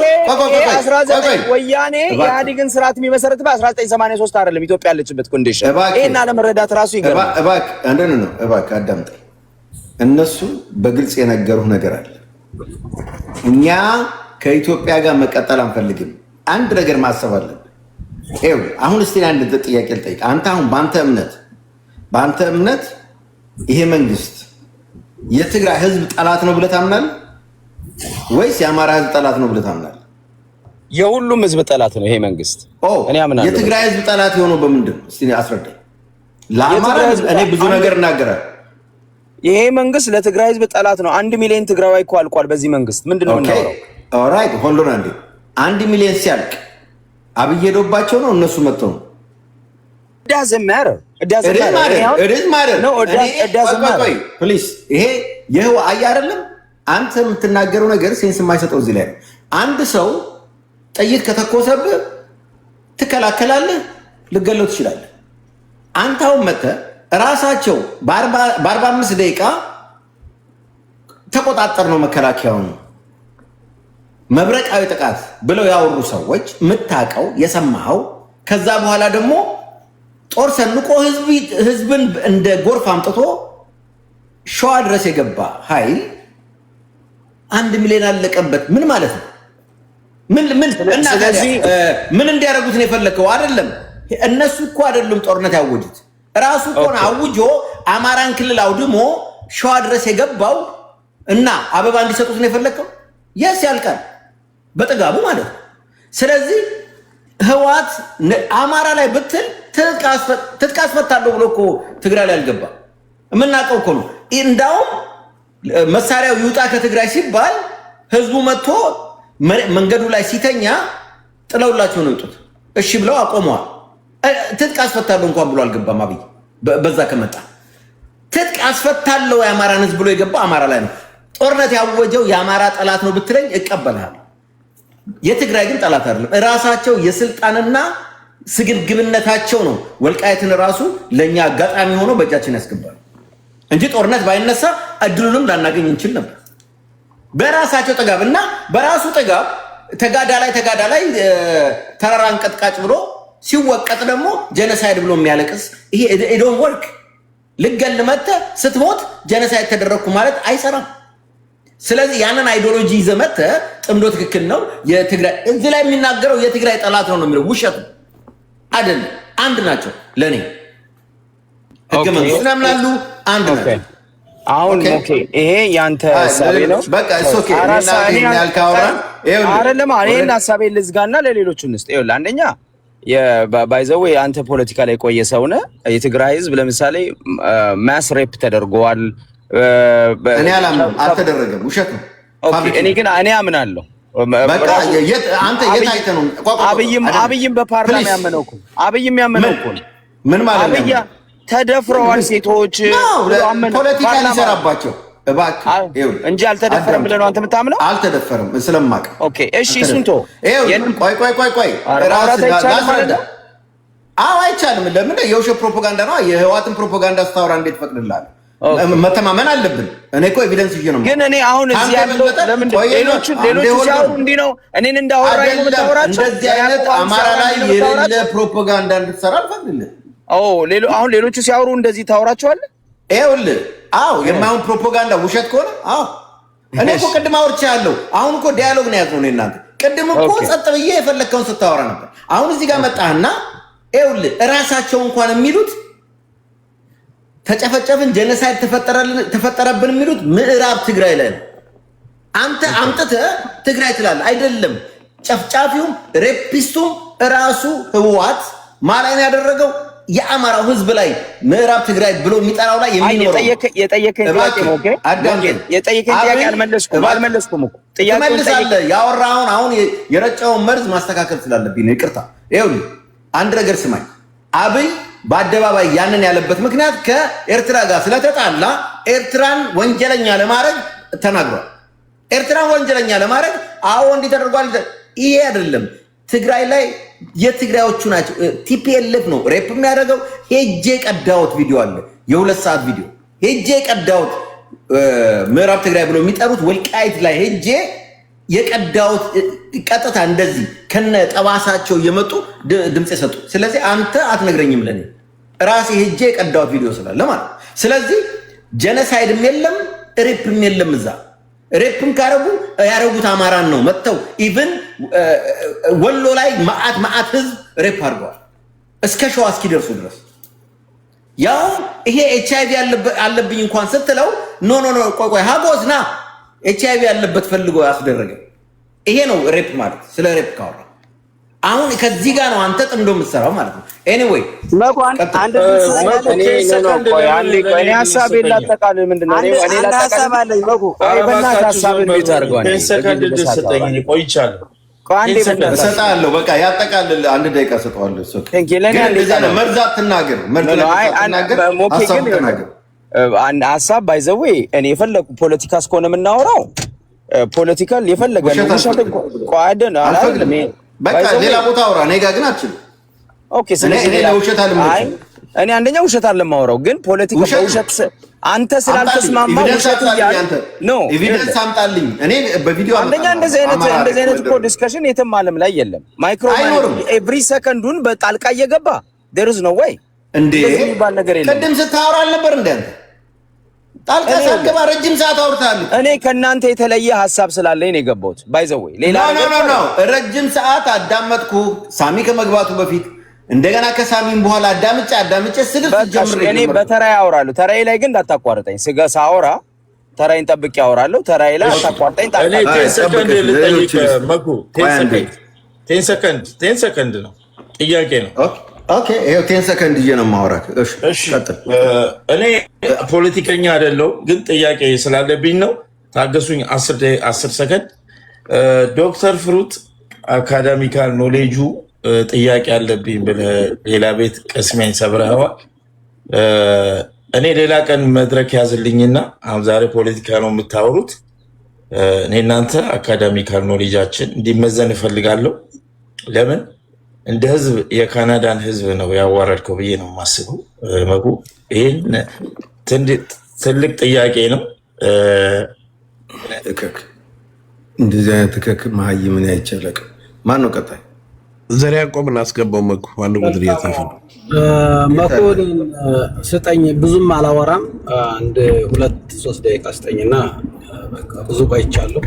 ወያኔ የኢህአዴግን ስርዓት የሚመሰረት በ1983 አይደለም ኢትዮጵያ ያለችበት ኮንዲሽን። ይሄን አለመረዳት ራሱ ይገርማል። እባክህ አዳምጠኝ። እነሱ በግልጽ የነገሩህ ነገር አለ። እኛ ከኢትዮጵያ ጋር መቀጠል አንፈልግም። አንድ ነገር ማሰብ አለብን። አሁን እስቲ አንድ ጥያቄ ልጠይቅ። አንተ አሁን በአንተ እምነት ይሄ መንግስት የትግራይ ህዝብ ጠላት ነው ብለህ ታምናለህ ወይስ የአማራ ህዝብ ጠላት ነው ብለህ ታምናለህ? የሁሉም ህዝብ ጠላት ነው ይሄ መንግስት። እኔ አምናለሁ። የትግራይ ህዝብ ጠላት የሆነው በምንድን ነው? እስቲ አስረዳኝ። ለአማራ ህዝብ እኔ ብዙ ነገር እናገራለሁ። ይሄ መንግስት ለትግራይ ህዝብ ጠላት ነው። 1 ሚሊዮን ትግራዋይ እኮ አልቋል በዚህ መንግስት። ምንድነው እናወራው? ኦልራይት ሆልድ ኦን አንዴ። 1 ሚሊዮን ሲያልቅ አብይ ሄዶባቸው ነው እነሱ መጥተው ነው? doesn't matter ፕሊዝ። ይሄ ይሄው አይደለም። አንተ የምትናገረው ነገር ሴንስ የማይሰጠው እዚህ ላይ ነው። አንድ ሰው ጥይት ከተኮሰብህ ትከላከላለህ፣ ልገለው ትችላለህ። አንተ አሁን መተህ ራሳቸው በ45 ደቂቃ ተቆጣጠር ነው መከላከያውን መብረቃዊ ጥቃት ብለው ያወሩ ሰዎች የምታውቀው የሰማኸው። ከዛ በኋላ ደግሞ ጦር ሰንቆ ህዝብን እንደ ጎርፍ አምጥቶ ሸዋ ድረስ የገባ ኃይል 1 ሚሊዮን አለቀበት። ምን ማለት ነው? ምን እንዲያደርጉት ነው የፈለከው? አይደለም እነሱ እኮ አይደሉም ጦርነት ያወጁት። ራሱ እኮ አውጆ አማራን ክልል አውድሞ ሸዋ ድረስ የገባው እና አበባ እንዲሰጡት ነው የፈለከው? የስ ያልቃል በጥጋቡ ማለት ነው። ስለዚህ ህዋት አማራ ላይ ብትል ትጥቅ አስፈታለሁ ብሎ እኮ ትግራይ ላይ አልገባ። የምናውቀው እኮ ነው። እንዳውም መሳሪያው ይውጣ ከትግራይ ሲባል ህዝቡ መጥቶ መንገዱ ላይ ሲተኛ ጥለውላቸው ነው ይወጡት። እሺ ብለው አቆመዋል። ትጥቅ አስፈታለሁ እንኳን ብሎ አልገባም አብይ። በዛ ከመጣ ትጥቅ አስፈታለሁ የአማራን ህዝብ ብሎ የገባው አማራ ላይ ነው። ጦርነት ያወጀው የአማራ ጠላት ነው ብትለኝ እቀበልሃለሁ። የትግራይ ግን ጠላት አይደለም። እራሳቸው የስልጣንና ስግብግብነታቸው ነው ወልቃይትን ራሱ ለኛ አጋጣሚ ሆኖ በእጃችን ያስገባሉ እንጂ ጦርነት ባይነሳ እድሉንም ላናገኝ እንችል ነበር። በራሳቸው ጥጋብ እና በራሱ ጥጋብ ተጋዳ ላይ ተራራን ቀጥቃጭ ብሎ ሲወቀጥ ደግሞ ጄኖሳይድ ብሎ የሚያለቅስ ይሄ ኢዶን ወርክ ልገል መተህ ስትሞት ጄኖሳይድ ተደረግኩ ማለት አይሰራም። ስለዚህ ያንን አይዲዮሎጂ ይዘህ መተህ ጥምዶ ትክክል ነው የትግራይ እዚህ ላይ የሚናገረው የትግራይ ጠላት ነው የሚለው ውሸት አይደለም። አንድ ናቸው ለኔ ህገ መንግስቱን ያምናሉ። አንድ ናቸው። አሁን ኦኬ ይሄ ያንተ ሐሳቤ ነው። በቃ እሱ ኦኬ እና ያልካወራን አይደለም። እኔን ሐሳቤ ልዝጋና ለሌሎቹን እስቲ ይኸውልህ፣ አንደኛ ባይዘው አንተ ፖለቲካ ላይ ቆየ ሰውነ የትግራይ ህዝብ ለምሳሌ ማስ ሬፕ ተደርጓል። እኔ አላምንም፣ አልተደረገም፣ ውሸት ነው። እኔ አምናለሁ። በቃ አንተ የት አይተህ ነው? አብይም በፓርላማ ያመነው እኮ ነው። ምን ማለት ነው? ተደፍረዋል ሴቶች ፖለቲካ ሊሰራባቸው እባክህ እንጂ አልተደፈረም ብለህ ነው አንተ የምታምነው? አልተደፈረም ስለማውቅ። ኦኬ እሺ፣ እሱን ተው። ቆይ አይቻልም። ለምን የውሸት ፕሮፓጋንዳ ነው። የህዋትን ፕሮፓጋንዳ ስታወራ እንዴት ፈቅድልሃለሁ? መተማመን አለብን። እኔ እኮ ኤቪደንስ ይዤ ነው። ግን እኔ አሁን እዚህ ያለው ለምን ሌሎቹ ሲያወሩ እንዲህ ነው እኔን እንዳወራኝ ነው የምታወራቸው? እንደዚህ አይነት አማራ ላይ የሌለ ፕሮፓጋንዳ እንድትሰራ አልፈቅድልህ። አሁን ሌሎቹ ሲያወሩ እንደዚህ ታወራቸዋለህ? ይኸውልህ፣ አዎ የማይሆን ፕሮፓጋንዳ ውሸት ከሆነ አዎ። እኔ እኮ ቅድም አውርቻለሁ። አሁን እኮ ዲያሎግ ነው ያዝነው እናንተ። ቅድም እኮ ጸጥ ብዬ የፈለግከውን ስታወራ ነበር። አሁን እዚህ ጋር መጣህና ይኸውልህ እራሳቸው እንኳን የሚሉት ተጨፈጨፍን ጄኖሳይድ ተፈጠረብን የሚሉት ምዕራብ ትግራይ ላይ ነው። አንተ አምጥተህ ትግራይ ትላለህ። አይደለም ጨፍጫፊውም ሬፒስቱም እራሱ ህወሓት ማለት ያደረገው የአማራው ህዝብ ላይ ምዕራብ ትግራይ ብሎ የሚጠራው ላይ የሚኖረው የጠየቀኝ ጥያቄ ነው። ኦኬ የጠየቀኝ ጥያቄ አልመለስኩም እኮ ጥያቄ ትመልሳለህ። ያወራውን አሁን የረጨውን መርዝ ማስተካከል ስላለብኝ ነው። ይቅርታ። ይኸውልህ አንድ ነገር ስማኝ። አብይ በአደባባይ ያንን ያለበት ምክንያት ከኤርትራ ጋር ስለተጣላ ኤርትራን ወንጀለኛ ለማድረግ ተናግሯል። ኤርትራን ወንጀለኛ ለማድረግ አዎ እንዲህ ተደርጓል። ይሄ አይደለም ትግራይ ላይ የትግራዮቹ ናቸው። ቲፒኤልኤፍ ነው ሬፕ የሚያደርገው። ሄጄ ቀዳሁት ቪዲዮ አለ፣ የ2 ሰዓት ቪዲዮ ሄጄ ቀዳሁት። ምዕራብ ትግራይ ብሎ የሚጠሩት ወልቃይት ላይ ሄጄ የቀዳሁት ቀጥታ እንደዚህ ከነ ጠባሳቸው እየመጡ ድምፅ የሰጡ። ስለዚህ አንተ አትነግረኝም ለኔ ራሴ ሄጄ የቀዳሁት ቪዲዮ ስላለ ማለት። ስለዚህ ጄኖሳይድም የለም ሬፕም የለም። እዛ ሬፕም ካረጉ ያረጉት አማራን ነው መጥተው ኢቭን ወሎ ላይ መዓት ህዝብ ሬፕ አድርገዋል እስከ ሸዋ እስኪደርሱ ድረስ። ያው ይሄ ኤችአይቪ አለብኝ እንኳን ስትለው ኖ ቆይ ሀጎስ ና ኤችአይቪ ያለበት ፈልጎ ያስደረገ ይሄ ነው ሬፕ ማለት። ስለ ሬፕ ካወራ አሁን ከዚህ ጋር ነው አንተ ጥምዶ የምትሰራው ማለት ነው። ኤኒዌይ እኔ ሀሳብ ላጠቃል ምንድነው እኔ ላጠቃል አለኝ መጉ በእናትህ ሀሳብን ቤት አድርገዋል። ሰከንድ ልሰጠኝ ቆይቻለሁ። እሰጥሃለሁ በቃ ያጠቃልል። 1 ደቂቃ ሰጠዋለሁ። እሱ መርዛት ትናገር ሀሳብ ባይዘዌ እኔ የፈለኩ ፖለቲካ እስከሆነ የምናወራው ፖለቲካል የፈለገ በቃ ሌላ ቦታ አውራ። እኔ ጋር ግን አትችልም። ኦኬ ስለዚህ ሌላ ውሸት አለ ማለት እኔ አንደኛ ውሸት አለ ማውራው ግን ፖለቲካ ውሸት አንተ ስላልተስማማ ውሸት ነው ኤቪደንስ አምጣልኝ። እኔ በቪዲዮ አንደኛ እንደዚህ አይነት እኮ ዲስከሽን የትም ዓለም ላይ የለም። ማይክሮ ኤቭሪ ሰከንዱን በጣልቃ እየገባ there is no way እንዴ ቅድም ስታወራ አልነበር እንዴ? አንተ ጣልቃ ሳትገባ ረጅም ሰዓት አውርተሃል። እኔ ከእናንተ የተለየ ሀሳብ ስላለኝ ነው የገባሁት። ባይ ዘ ወይ ሌላ ኖ ረጅም ሰዓት አዳመጥኩ ሳሚ ከመግባቱ በፊት እንደገና ከሳሚም በኋላ አዳምጬ ስልፍ ጀምሬ እኔ በተራይ አወራለሁ። ተራይ ላይ ግን እንዳታቋርጠኝ። ሳወራ ተራይን ጠብቄ አወራለሁ። ተራይ ላይ አታቋርጠኝ። እኔ 10 ሰከንድ ልጠይቅ መጉ 10 ሰከንድ ነው ጥያቄ ነው። ኦኬ ይሄው 10 ሰከንድ ይዤ ነው የማወራህ። እሺ ቀጥል። እኔ ፖለቲከኛ አይደለሁም ግን ጥያቄ ስላለብኝ ነው። ታገሱኝ 10 ሰከንድ። ዶክተር ፍሩት አካዳሚካል ኖሌጁ ጥያቄ አለብኝ ብለህ ሌላ ቤት ቅስሜን ሰብረኸዋል። እኔ ሌላ ቀን መድረክ ያዝልኝና አሁን ዛሬ ፖለቲካ ነው የምታወሩት። እኔ እናንተ አካዳሚካል ኖሌጃችን እንዲመዘን እፈልጋለሁ። ለምን እንደ ህዝብ የካናዳን ህዝብ ነው ያዋረድከው ብዬ ነው የማስበው። መጉ ይህን ትልቅ ጥያቄ ነው። እንደዚህ አይነት ትክክል መሀይምን አይቻለቅ። ማን ነው ቀጣይ? ዘር ያዕቆብ እናስገባው። መጉ አንድ ቁጥር እየጻፈ ነው። መኮንን ስጠኝ፣ ብዙም አላወራም። 1-2-3 ደቂቃ ስጠኝና ብዙ ቆይቻለሁ።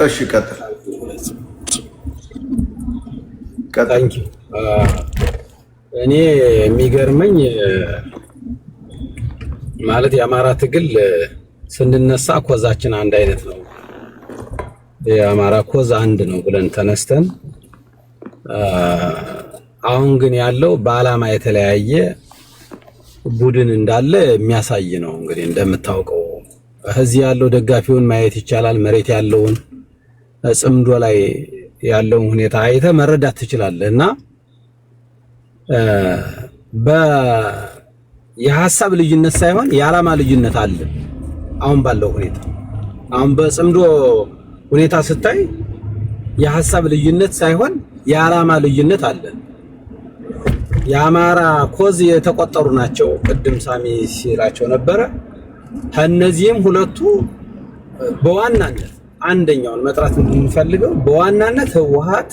እሺ ቀጥል። እኔ የሚገርመኝ ማለት የአማራ ትግል ስንነሳ ኮዛችን አንድ አይነት ነው። የአማራ ኮዝ አንድ ነው ብለን ተነስተን አሁን ግን ያለው በዓላማ የተለያየ ቡድን እንዳለ የሚያሳይ ነው። እንግዲህ እንደምታውቀው እዚህ ያለው ደጋፊውን ማየት ይቻላል። መሬት ያለውን ጽምዶ ላይ ያለውን ሁኔታ አይተህ መረዳት ትችላለህ። እና የሀሳብ ልዩነት ሳይሆን የዓላማ ልዩነት አለ። አሁን ባለው ሁኔታ አሁን በጽምዶ ሁኔታ ስታይ የሀሳብ ልዩነት ሳይሆን የዓላማ ልዩነት አለ። የአማራ ኮዝ የተቆጠሩ ናቸው። ቅድም ሳሚ ሲላቸው ነበረ። ከነዚህም ሁለቱ በዋናነት አንደኛውን መጥራት የምንፈልገው በዋናነት ህወሓት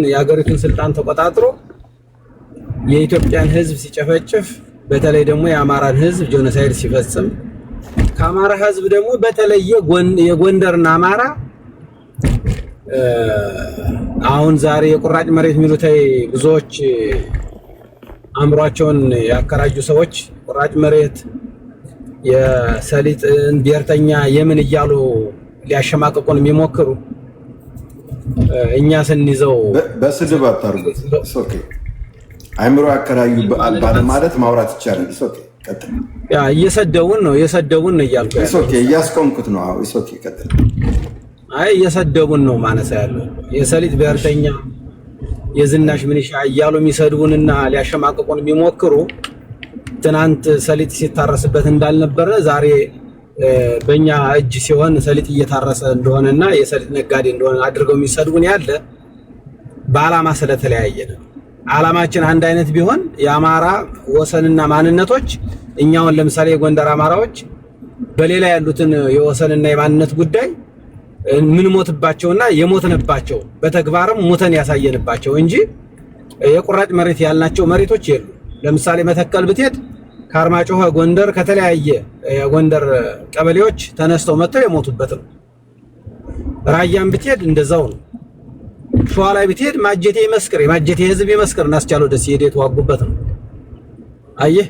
የአገሪቱን ስልጣን ተቆጣጥሮ የኢትዮጵያን ህዝብ ሲጨፈጭፍ፣ በተለይ ደግሞ የአማራን ህዝብ ጄኖሳይድ ሲፈጽም፣ ከአማራ ህዝብ ደግሞ በተለየ የጎንደርና አማራ አሁን ዛሬ የቁራጭ መሬት የሚሉት ብዙዎች አምሯቸውን ያከራጁ ሰዎች ቁራጭ መሬት የሰሊጥ ብሔርተኛ የምን እያሉ ሊያሸማቅቁን የሚሞክሩ እኛ ስንይዘው በስድብ አታርጉት። ኦኬ አይምሮ ያከራዩ ባለ ማለት ማውራት ይቻላል። ኦኬ ቀጥል። ያ እየሰደቡን ነው እያልኩ ያለው። ኦኬ እያስቆምኩት ነው። አዎ ኦኬ ቀጥል። አይ እየሰደቡን ነው ማነሳ ያለው። የሰሊጥ ብሔርተኛ የዝናሽ ምንሻ እያሉ የሚሰድቡንና ሊያሸማቅቁን የሚሞክሩ ትናንት ሰሊጥ ሲታረስበት እንዳልነበረ ዛሬ በእኛ እጅ ሲሆን ሰሊጥ እየታረሰ እንደሆነና የሰሊጥ ነጋዴ እንደሆነ አድርገው የሚሰድቡን ያለ በዓላማ ስለተለያየ ነው። ዓላማችን አንድ አይነት ቢሆን የአማራ ወሰንና ማንነቶች እኛውን ለምሳሌ የጎንደር አማራዎች በሌላ ያሉትን የወሰንና የማንነት ጉዳይ ምን ሞትባቸውና የሞትንባቸው በተግባርም ሞተን ያሳየንባቸው እንጂ የቁራጭ መሬት ያልናቸው መሬቶች የሉ። ለምሳሌ መተከል ብትሄድ ከአርማጭሆ ጎንደር ከተለያየ የጎንደር ቀበሌዎች ተነስተው መጥተው የሞቱበት ነው። ራያም ብትሄድ እንደዛው ነው። ሸዋ ላይ ብትሄድ ማጀቴ ይመስክር የማጀቴ ህዝብ ይመስክር እናስቻለው ደስ ይሄድ የተዋጉበት ነው። አየህ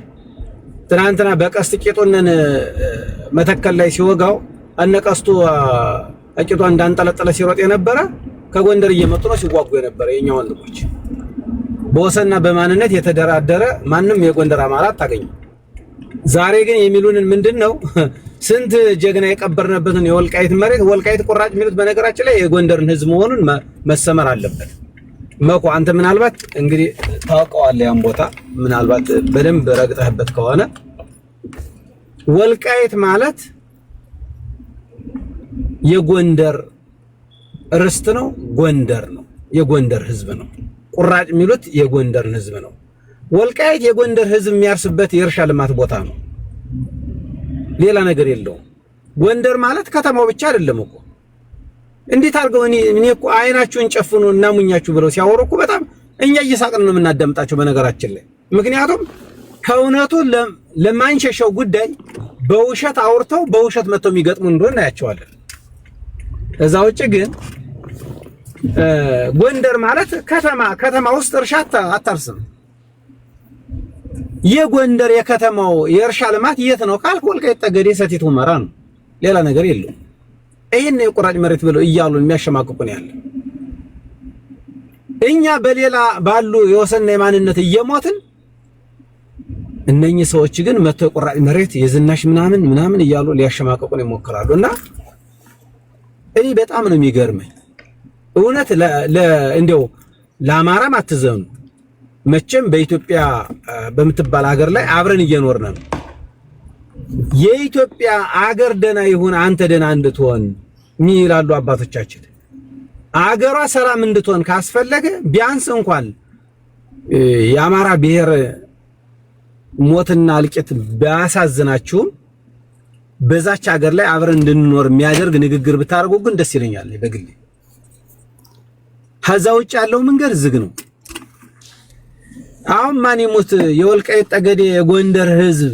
ትናንትና በቀስት ቄጦንን መተከል ላይ ሲወጋው አነቀስቱ አቂቷ እንዳንጠለጠለ ሲሮጥ የነበረ ከጎንደር እየመጡ ነው ሲዋጉ የነበረ የኛ ወንድሞች። በወሰንና በማንነት የተደራደረ ማንም የጎንደር አማራ አታገኙ። ዛሬ ግን የሚሉንን ምንድነው? ስንት ጀግና የቀበርነበትን የወልቃይት መሬት ወልቃይት ቁራጭ የሚሉት በነገራችን ላይ የጎንደርን ህዝብ መሆኑን መሰመር አለበት። መኩ አንተ ምናልባት እንግዲህ ታውቀዋለህ ያን ቦታ ምናልባት በደንብ ረግጠህበት ከሆነ ወልቃይት ማለት የጎንደር ርስት ነው። ጎንደር ነው የጎንደር ህዝብ ነው። ቁራጭ የሚሉት የጎንደርን ህዝብ ነው። ወልቃይት የጎንደር ህዝብ የሚያርስበት የእርሻ ልማት ቦታ ነው። ሌላ ነገር የለውም። ጎንደር ማለት ከተማው ብቻ አይደለም እኮ። እንዴት አድርገው እኔ እኮ አይናችሁን ጨፍኑ እና ሙኛችሁ ብለው ሲያወሩ እኮ በጣም እኛ እየሳቅን ነው የምናዳምጣቸው በነገራችን ላይ። ምክንያቱም ከእውነቱ ለማንሸሸው ጉዳይ በውሸት አውርተው በውሸት መተው የሚገጥሙ እንደሆነ እናያቸዋለን። እዛ ውጭ ግን ጎንደር ማለት ከተማ ውስጥ እርሻ አታርስም። የጎንደር የከተማው የእርሻ ልማት የት ነው ካልክ ወልቃይት ጠገዴ፣ ሰቲት ሁመራ ነው። ሌላ ነገር የለውም። ይሄን የቁራጭ መሬት ብለው እያሉ የሚያሸማቅቁን ያለ እኛ በሌላ ባሉ የወሰንና የማንነት እየሞትን እነኚህ ሰዎች ግን መተው የቁራጭ መሬት የዝናሽ ምናምን እያሉ ሊያሸማቅቁን ይሞክራሉ። እና እኔ በጣም ነው የሚገርመኝ እውነት እንደው ለአማራም አትዘኑ። መቼም በኢትዮጵያ በምትባል ሀገር ላይ አብረን እየኖርን ነው። የኢትዮጵያ ሀገር ደና ይሁን አንተ ደና እንድትሆን ይላሉ አባቶቻችን። አገሯ ሰላም እንድትሆን ካስፈለገ ቢያንስ እንኳን የአማራ ብሔር ሞትና እልቂት ባያሳዝናችሁም በዛች ሀገር ላይ አብረን እንድንኖር የሚያደርግ ንግግር ብታደርጉ ግን ደስ ይለኛል በግሌ። ከዛ ውጭ ያለው መንገድ ዝግ ነው። አሁን ማን ይሙት የወልቃይት ጠገዴ የጎንደር ህዝብ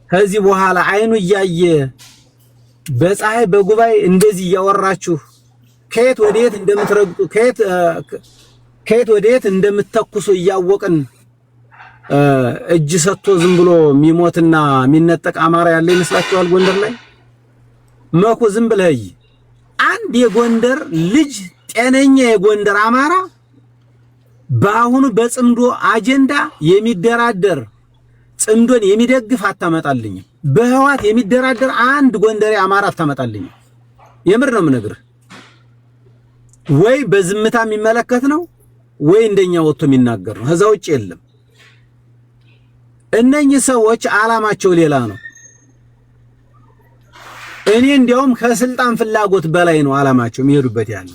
ከዚህ በኋላ አይኑ እያየ በፀሐይ በጉባኤ እንደዚህ እያወራችሁ ከየት ወዴት እንደምትረግጡ ከየት ወዴት እንደምትተኩሱ እያወቅን እጅ ሰጥቶ ዝም ብሎ የሚሞትና የሚነጠቅ አማራ ያለ ይመስላችኋል? ጎንደር ላይ መኩ ዝም ብለህ አንድ የጎንደር ልጅ ጤነኛ የጎንደር አማራ በአሁኑ በጽምዶ አጀንዳ የሚደራደር ጽምዶን የሚደግፍ አታመጣልኝ። በህዋት የሚደራደር አንድ ጎንደሬ አማራ አታመጣልኝ። የምር ነው የምነግርህ። ወይ በዝምታ የሚመለከት ነው ወይ እንደኛ ወጥቶ የሚናገር ነው። ከዛ ውጭ የለም። እነኚህ ሰዎች ዓላማቸው ሌላ ነው። እኔ እንዲያውም ከስልጣን ፍላጎት በላይ ነው ዓላማቸው የሚሄዱበት ያለ።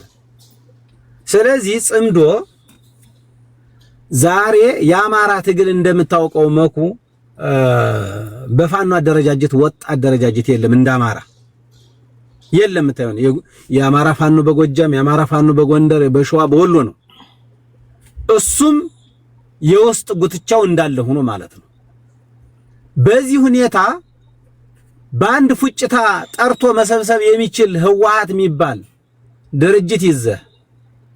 ስለዚህ ጽምዶ ዛሬ የአማራ ትግል እንደምታውቀው መኩ በፋኖ አደረጃጀት ወጥ አደረጃጀት የለም። እንደ አማራ የለም። ታዩን የአማራ ፋኖ በጎጃም፣ የአማራ ፋኖ በጎንደር፣ በሸዋ፣ በወሎ ነው። እሱም የውስጥ ጉትቻው እንዳለ ሆኖ ማለት ነው። በዚህ ሁኔታ በአንድ ፉጭታ ጠርቶ መሰብሰብ የሚችል ህወሓት የሚባል ድርጅት ይዘህ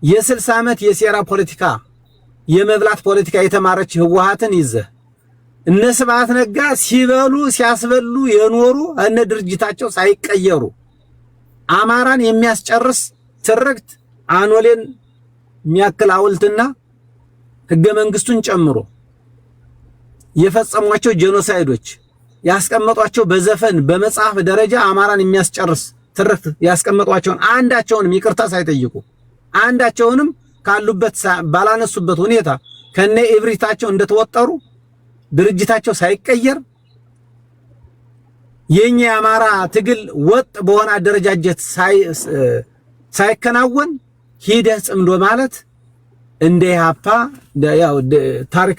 የ60 ዓመት የሴራ ፖለቲካ የመብላት ፖለቲካ የተማረች ህወሓትን ይዘህ እነ ስብሐት ነጋ ሲበሉ ሲያስበሉ የኖሩ እነ ድርጅታቸው ሳይቀየሩ አማራን የሚያስጨርስ ትርክት አኖሌን የሚያክል ሐውልትና ህገ መንግስቱን ጨምሮ የፈጸሟቸው ጄኖሳይዶች ያስቀመጧቸው በዘፈን በመጽሐፍ ደረጃ አማራን የሚያስጨርስ ትርክት ያስቀመጧቸውን አንዳቸውንም ይቅርታ ሳይጠይቁ አንዳቸውንም ካሉበት ባላነሱበት ሁኔታ ከነ እብሪታቸው እንደተወጠሩ ድርጅታቸው ሳይቀየር የኛ የአማራ ትግል ወጥ በሆነ አደረጃጀት ሳይከናወን ሂደህ ጽምዶ ማለት እንደ ኢህአፓ ያው ታሪክ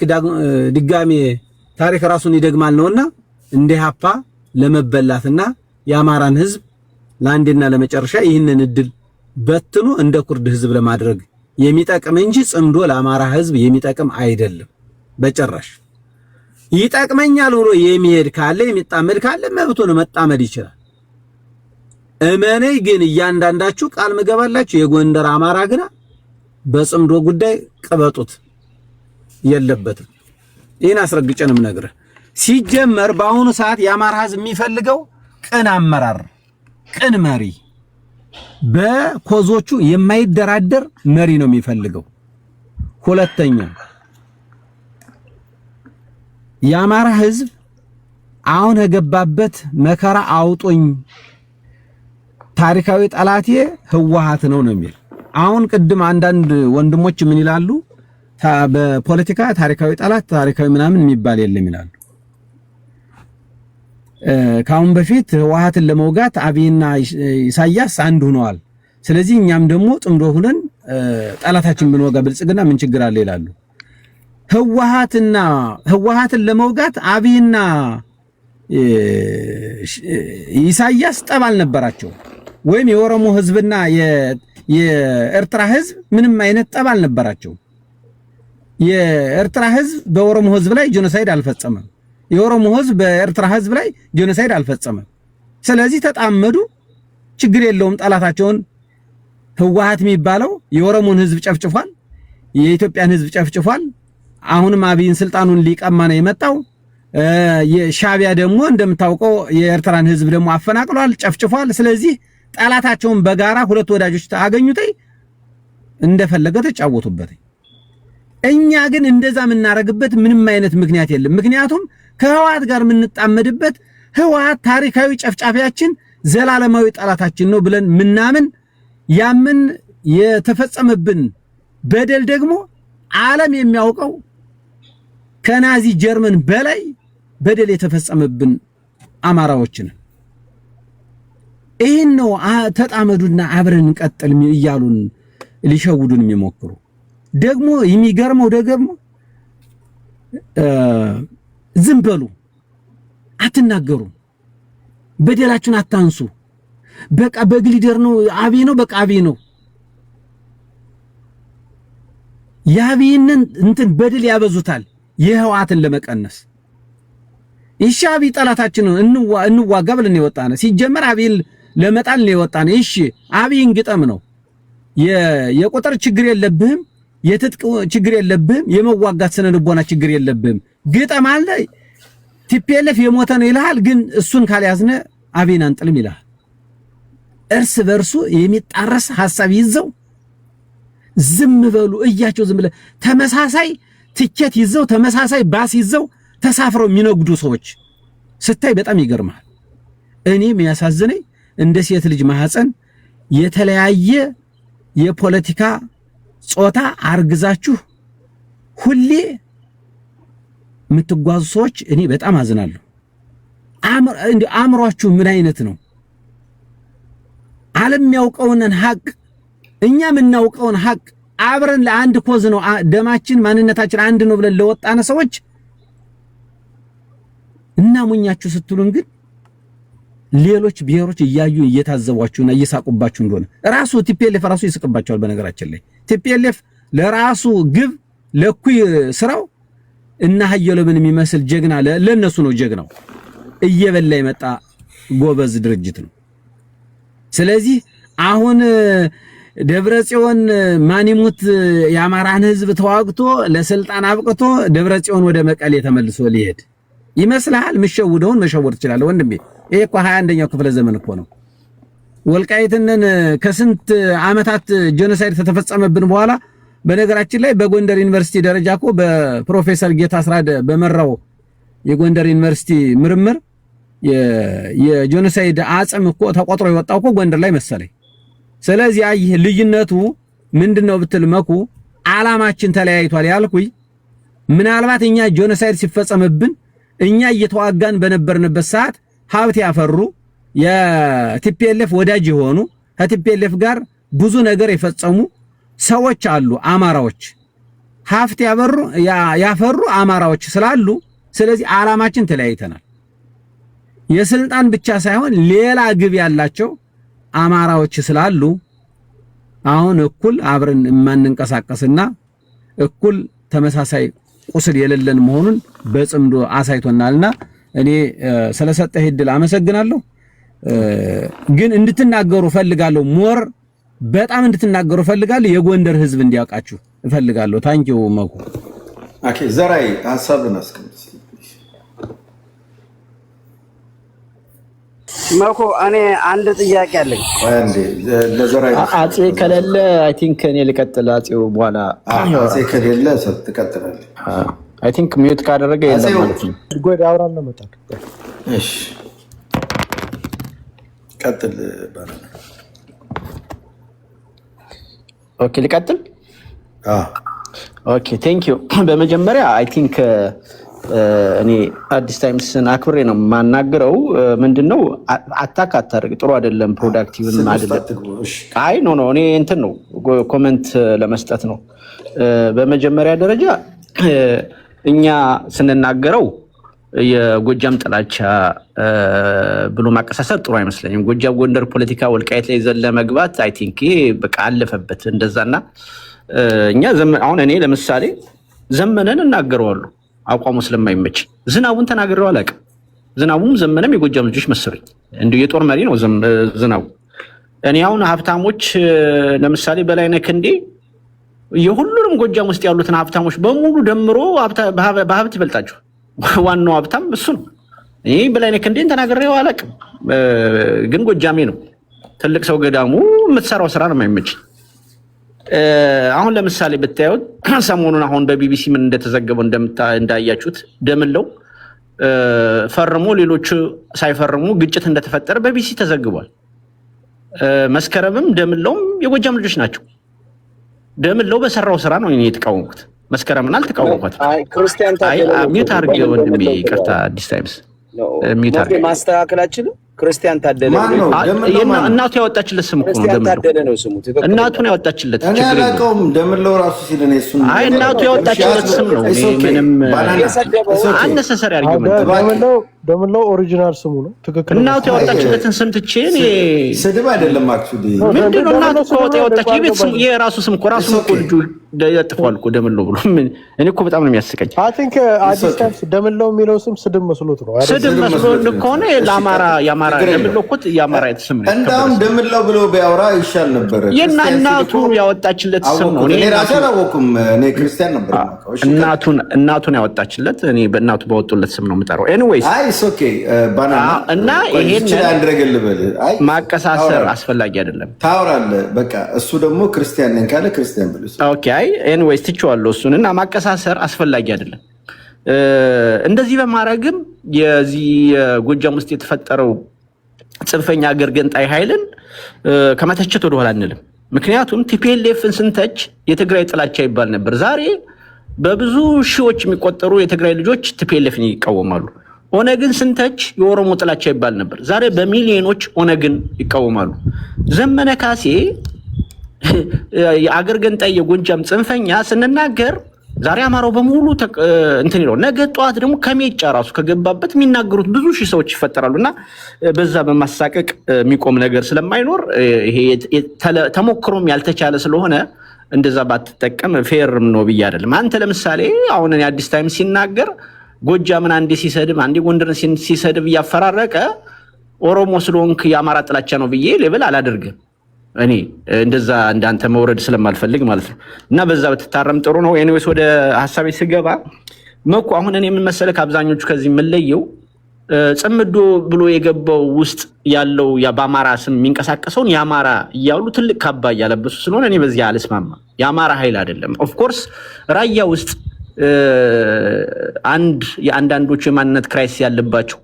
ድጋሜ ታሪክ ራሱን ይደግማል ነውና እንደ ኢህአፓ ለመበላትና የአማራን ህዝብ ለአንድና ለመጨረሻ ይህንን እድል በትኑ እንደ ኩርድ ህዝብ ለማድረግ የሚጠቅም እንጂ ጽምዶ ለአማራ ህዝብ የሚጠቅም አይደለም በጭራሽ። ይጠቅመኛል ብሎ የሚሄድ ካለ የሚጣመድ ካለ መብቱ ነው፣ መጣመድ ይችላል። እመነኝ ግን እያንዳንዳችሁ ቃል መገባላችሁ የጎንደር አማራ ግና በጽምዶ ጉዳይ ቅበጡት የለበትም። ይሄን አስረግጨንም ነግረ ሲጀመር በአሁኑ ሰዓት የአማራ ህዝብ የሚፈልገው ቅን አመራር፣ ቅን መሪ፣ በኮዞቹ የማይደራደር መሪ ነው የሚፈልገው። ሁለተኛ የአማራ ህዝብ አሁን የገባበት መከራ አውጦኝ ታሪካዊ ጠላቴ ህወሓት ነው የሚል አሁን ቅድም አንዳንድ ወንድሞች ምን ይላሉ? በፖለቲካ ታሪካዊ ጠላት ታሪካዊ ምናምን የሚባል የለም ይላሉ። ካሁን በፊት ህወሓትን ለመውጋት አብይና ኢሳያስ አንድ ሆነዋል። ስለዚህ እኛም ደግሞ ጥምዶ ሆነን ጠላታችን ብንወጋ ብልጽግና ምን ችግር አለ ይላሉ። ህወሓትን ለመውጋት አብይና ኢሳያስ ጠብ አልነበራቸው፣ ወይም የኦሮሞ ህዝብና የኤርትራ ህዝብ ምንም አይነት ጠብ አልነበራቸው። የኤርትራ ህዝብ በኦሮሞ ህዝብ ላይ ጄኖሳይድ አልፈጸመም። የኦሮሞ ህዝብ በኤርትራ ህዝብ ላይ ጄኖሳይድ አልፈጸመም። ስለዚህ ተጣመዱ፣ ችግር የለውም። ጠላታቸውን ህወሓት የሚባለው የኦሮሞን ህዝብ ጨፍጭፏል፣ የኢትዮጵያን ህዝብ ጨፍጭፏል። አሁንም አብይን ስልጣኑን ሊቀማ ነው የመጣው። የሻቢያ ደግሞ እንደምታውቀው የኤርትራን ህዝብ ደግሞ አፈናቅሏል፣ ጨፍጭፏል። ስለዚህ ጠላታቸውን በጋራ ሁለት ወዳጆች አገኙተይ እንደፈለገ ተጫወቱበት። እኛ ግን እንደዛ የምናረግበት ምንም አይነት ምክንያት የለም። ምክንያቱም ከህወሓት ጋር የምንጣመድበት ህወሓት ታሪካዊ ጨፍጫፊያችን ዘላለማዊ ጠላታችን ነው ብለን ምናምን ያምን የተፈጸመብን በደል ደግሞ ዓለም የሚያውቀው ከናዚ ጀርመን በላይ በደል የተፈጸመብን አማራዎች ነን። ይሄን ነው ተጣመዱና አብረን እንቀጥል እያሉን ሊሸውዱን የሚሞክሩ። ደግሞ የሚገርመው ደግሞ ዝም በሉ፣ አትናገሩ፣ በደላችሁን አታንሱ። በቃ በግሊደር ነው አብይ ነው፣ በቃ አብይ ነው። የአብይንን እንትን በደል ያበዙታል የህወሓትን ለመቀነስ። እሺ አብይ ጠላታችን ነው እንዋጋ ብለን የወጣነ ሲጀመር አብይን ለመጣል ነው የወጣነ። እሺ አብይን ግጠም ነው። የቁጥር ችግር የለብህም፣ የትጥቅ ችግር የለብህም፣ የመዋጋት ስነ ልቦና ችግር የለብህም። ግጠም አለ። ቲፒኤልኤፍ የሞተ ነው ይልሃል፣ ግን እሱን ካልያዝነ አብይን አንጥልም ይልሃል። እርስ በርሱ የሚጣረስ ሐሳብ ይዘው ዝም በሉ እያቸው። ዝም ብለ ተመሳሳይ ትኬት ይዘው ተመሳሳይ ባስ ይዘው ተሳፍረው የሚነግዱ ሰዎች ስታይ በጣም ይገርማል። እኔም ያሳዝነኝ እንደ ሴት ልጅ ማህፀን የተለያየ የፖለቲካ ጾታ አርግዛችሁ ሁሌ የምትጓዙ ሰዎች እኔ በጣም አዝናለሁ። አእምሯችሁ ምን አይነት ነው? ዓለም ያውቀውን ሀቅ እኛ የምናውቀውን ሀቅ አብረን ለአንድ ኮዝ ነው ደማችን ማንነታችን አንድ ነው ብለን ለወጣነ ሰዎች እና ሞኛችሁ ስትሉን ግን ሌሎች ብሔሮች እያዩ እየታዘቧችሁና እየሳቁባችሁ እንደሆነ ራሱ ቲፒኤልኤፍ ራሱ ይስቅባቸዋል። በነገራችን ላይ ቲፒኤልኤፍ ለራሱ ግብ ለኩይ ስራው እና ሀየሎምን የሚመስል ጀግና ለነሱ ነው ጀግናው እየበላ የመጣ ጎበዝ ድርጅት ነው። ስለዚህ አሁን ደብረጽዮን ማኒሙት የአማራን ህዝብ ተዋግቶ ለስልጣን አብቅቶ ደብረጽዮን ወደ መቀሌ ተመልሶ ሊሄድ ይመስልሃል? ምሸውደውን መሸወድ ትችላለህ ወንድሜ። ይሄ እኮ 21ኛው ክፍለ ዘመን እኮ ነው። ወልቃይትንን ከስንት ዓመታት ጄኖሳይድ ተፈጸመብን በኋላ በነገራችን ላይ በጎንደር ዩኒቨርሲቲ ደረጃ እኮ በፕሮፌሰር ጌታ አስራደ በመራው የጎንደር ዩኒቨርሲቲ ምርምር የጄኖሳይድ አጽም እኮ ተቆጥሮ የወጣው እኮ ጎንደር ላይ መሰለኝ። ስለዚህ ይህ ልዩነቱ ምንድነው ብትል መኩ ዓላማችን ተለያይቷል ያልኩኝ ምናልባት እኛ ጄኖሳይድ ሲፈጸምብን እኛ እየተዋጋን በነበርንበት ሰዓት ሀብት ያፈሩ የቲፒኤልኤፍ ወዳጅ የሆኑ ከቲፒኤልኤፍ ጋር ብዙ ነገር የፈጸሙ ሰዎች አሉ። አማራዎች ሀብት ያፈሩ አማራዎች ስላሉ ስለዚህ ዓላማችን ተለያይተናል። የስልጣን ብቻ ሳይሆን ሌላ ግብ ያላቸው አማራዎች ስላሉ አሁን እኩል አብረን የማንንቀሳቀስና እኩል ተመሳሳይ ቁስል የሌለን መሆኑን በጽምዶ አሳይቶናልና እኔ ስለሰጠህ እድል አመሰግናለሁ። ግን እንድትናገሩ ፈልጋለሁ። ሞር በጣም እንድትናገሩ ፈልጋለሁ። የጎንደር ህዝብ እንዲያውቃችሁ ፈልጋለሁ። ታንኪው መኩ። ኦኬ ዘራይ ሐሳብን አስቀምጥ። መኩ እኔ አንድ ጥያቄ አለኝ። አንዴ ለዘራይ አጼ ከሌለ አይ ቲንክ እኔ ልቀጥል። አጼው በኋላ አጼ ከሌለ ትቀጥላለህ። አይ ቲንክ ሚውት ካደረገ የለም ማለት ነው። ጎድ አውራን ነው መጣ። እሺ ቀጥል ባላ። ኦኬ ልቀጥል። ኦኬ ቴንክ ዩ። በመጀመሪያ አይ ቲንክ እኔ አዲስ ታይምስን አክብሬ ነው የማናገረው። ምንድነው አታክ አታርግ፣ ጥሩ አይደለም፣ ፕሮዳክቲቭም አይደለም። አይ ኖ እኔ እንትን ነው ኮሜንት ለመስጠት ነው። በመጀመሪያ ደረጃ እኛ ስንናገረው የጎጃም ጥላቻ ብሎ ማቀሳሰብ ጥሩ አይመስለኝም። ጎጃም ጎንደር ፖለቲካ ወልቃይት ላይ ዘለ መግባት አይ ቲንክ ይሄ በቃ አለፈበት እንደዛና እኛ አሁን እኔ ለምሳሌ ዘመነን እናገረዋለሁ አቋሙ ስለማይመች ዝናቡን ተናግሬው አላውቅም። ዝናቡም ዘመነም የጎጃም ልጆች መሰለኝ እንዲሁ የጦር መሪ ነው ዝናቡ። እኔ አሁን ሀብታሞች ለምሳሌ በላይነህ ክንዴ የሁሉንም ጎጃም ውስጥ ያሉትን ሀብታሞች በሙሉ ደምሮ በሀብት ይበልጣቸው። ዋናው ሀብታም እሱ ነው። እኔ በላይነህ ክንዴን ተናግሬው አላውቅም፣ ግን ጎጃሜ ነው። ትልቅ ሰው ገዳሙ የምትሰራው ስራ ነው የማይመች። አሁን ለምሳሌ ብታዩት ሰሞኑን አሁን በቢቢሲ ምን እንደተዘገበው እንዳያችሁት ደምለው ፈርሞ ሌሎቹ ሳይፈርሙ ግጭት እንደተፈጠረ በቢቢሲ ተዘግቧል። መስከረምም ደምለውም የጎጃም ልጆች ናቸው። ደምለው በሰራው ስራ ነው እኔ የተቃወምኩት። መስከረምን አልተቃወምኳትም። ክርስቲያን ሚውት አድርጌ ወንድሜ፣ ይቅርታ አዲስ ታይምስ ሚውት አድርጌ ማስተካከላችን ክርስቲያን ታደለ እናቱ ያወጣችለት ስም እኮ ነው። ክርስቲያን ታደለ ነው ስሙ። እናቱን ያወጣችለት እኔ አላውቀውም። ደምለው ራሱ ሲል ነው እሱ። አይ እናቱ ያወጣችለት ስም ነው። ምንም አነሰሰሪ አርጊውመንት ደምለው ኦሪጂናል ስሙ ነው። ትክክል። እናቱ ያወጣችለትን ስም ትቼ እኔ ስድብ አይደለም አክቹሊ ምንድነው እናቱ ከወጣ ያወጣች የቤት ስም የራሱ ስም እኮ ራሱ እኮ ልጁ ያጥፋል እኮ ደምለው ብሎ እኔ እኮ በጣም ነው የሚያስቀኝ። አይ ቲንክ አዲስ ታይምስ ደምለው የሚለው ስም ስድብ መስሎት ነው። ስድብ መስሎት ከሆነ ለአማራ ያማራ ደምለው እኮ ያማራ ስም ነው። እንዳውም ደምለው ብሎ ቢያወራ ይሻል ነበር። እናቱ ያወጣችለት ስም ነው። እኔ ራሴ አላወኩም። እኔ ክርስቲያን ነበር ማውቀው። እናቱን ያወጣችለት እኔ በእናቱ ባወጡለት ስም ነው የምጠራው። ኤኒዌይስ ኦኬ ባናና እና ይሄን አንድረገልበል ማቀሳሰር አስፈላጊ አይደለም። ታወራለህ በቃ እሱ ደግሞ ክርስቲያን ነኝ ካለ ክርስቲያን ብለህ ኦኬ። አይ ኤኒዌይስ ትቼዋለሁ እሱንና ማቀሳሰር አስፈላጊ አይደለም። እንደዚህ በማድረግም የዚህ ጎጃም ውስጥ የተፈጠረው ጽንፈኛ አገር ገንጣይ ኃይልን ከመተቸት ወደኋላ አንልም። ምክንያቱም ቲፒኤልኤፍን ስንተች የትግራይ ጥላቻ ይባል ነበር። ዛሬ በብዙ ሺዎች የሚቆጠሩ የትግራይ ልጆች ቲፒኤልኤፍን ይቃወማሉ። ኦነግን ስንተች የኦሮሞ ጥላቻ ይባል ነበር። ዛሬ በሚሊዮኖች ኦነግን ይቃወማሉ። ዘመነ ካሴ የአገር ገንጣይ የጎንጃም ጽንፈኛ ስንናገር ዛሬ አማራው በሙሉ እንትን ይለው ነገ ጠዋት ደግሞ ከሜጫ ራሱ ከገባበት የሚናገሩት ብዙ ሺህ ሰዎች ይፈጠራሉና በዛ በማሳቀቅ የሚቆም ነገር ስለማይኖር ይሄ ተሞክሮም ያልተቻለ ስለሆነ እንደዛ ባትጠቀም ፌርም ነው ብዬ አይደለም። አንተ ለምሳሌ አሁን እኔ አዲስ ታይም ሲናገር ጎጃምን አንዴ ሲሰድብ አንዴ ጎንደርን ሲሰድብ እያፈራረቀ ኦሮሞ ስለሆንክ የአማራ ጥላቻ ነው ብዬ ሌብል አላደርግም። እኔ እንደዛ እንዳንተ መውረድ ስለማልፈልግ ማለት ነው። እና በዛ በተታረም ጥሩ ነው። ኤኒዌይስ ወደ ሐሳቤ ስገባ መኩ አሁን እኔ ምን መሰለህ አብዛኞቹ ከዚህ የምለየው ጽምዶ ብሎ የገባው ውስጥ ያለው በአማራ ስም የሚንቀሳቀሰውን የአማራ እያሉ ትልቅ ካባ እያለበሱ ስለሆነ እኔ በዚህ አልስማማ። የአማራ ኃይል አይደለም። ኦፍኮርስ ራያ ውስጥ የአንዳንዶቹ የማንነት ክራይሲስ ያለባቸው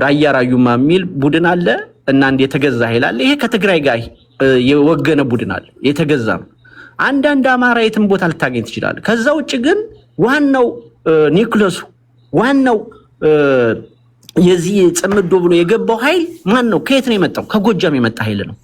ራያ ራዩማ የሚል ቡድን አለ እና አንድ የተገዛ ኃይል አለ። ይሄ ከትግራይ ጋር የወገነ ቡድን አለ፣ የተገዛ ነው። አንዳንድ አማራ የትም ቦታ ልታገኝ ትችላለህ። ከዛ ውጭ ግን ዋናው ኒውክለሱ ዋናው የዚህ ጽምዶ ብሎ የገባው ኃይል ማን ነው? ከየት ነው የመጣው? ከጎጃም የመጣ ኃይል ነው።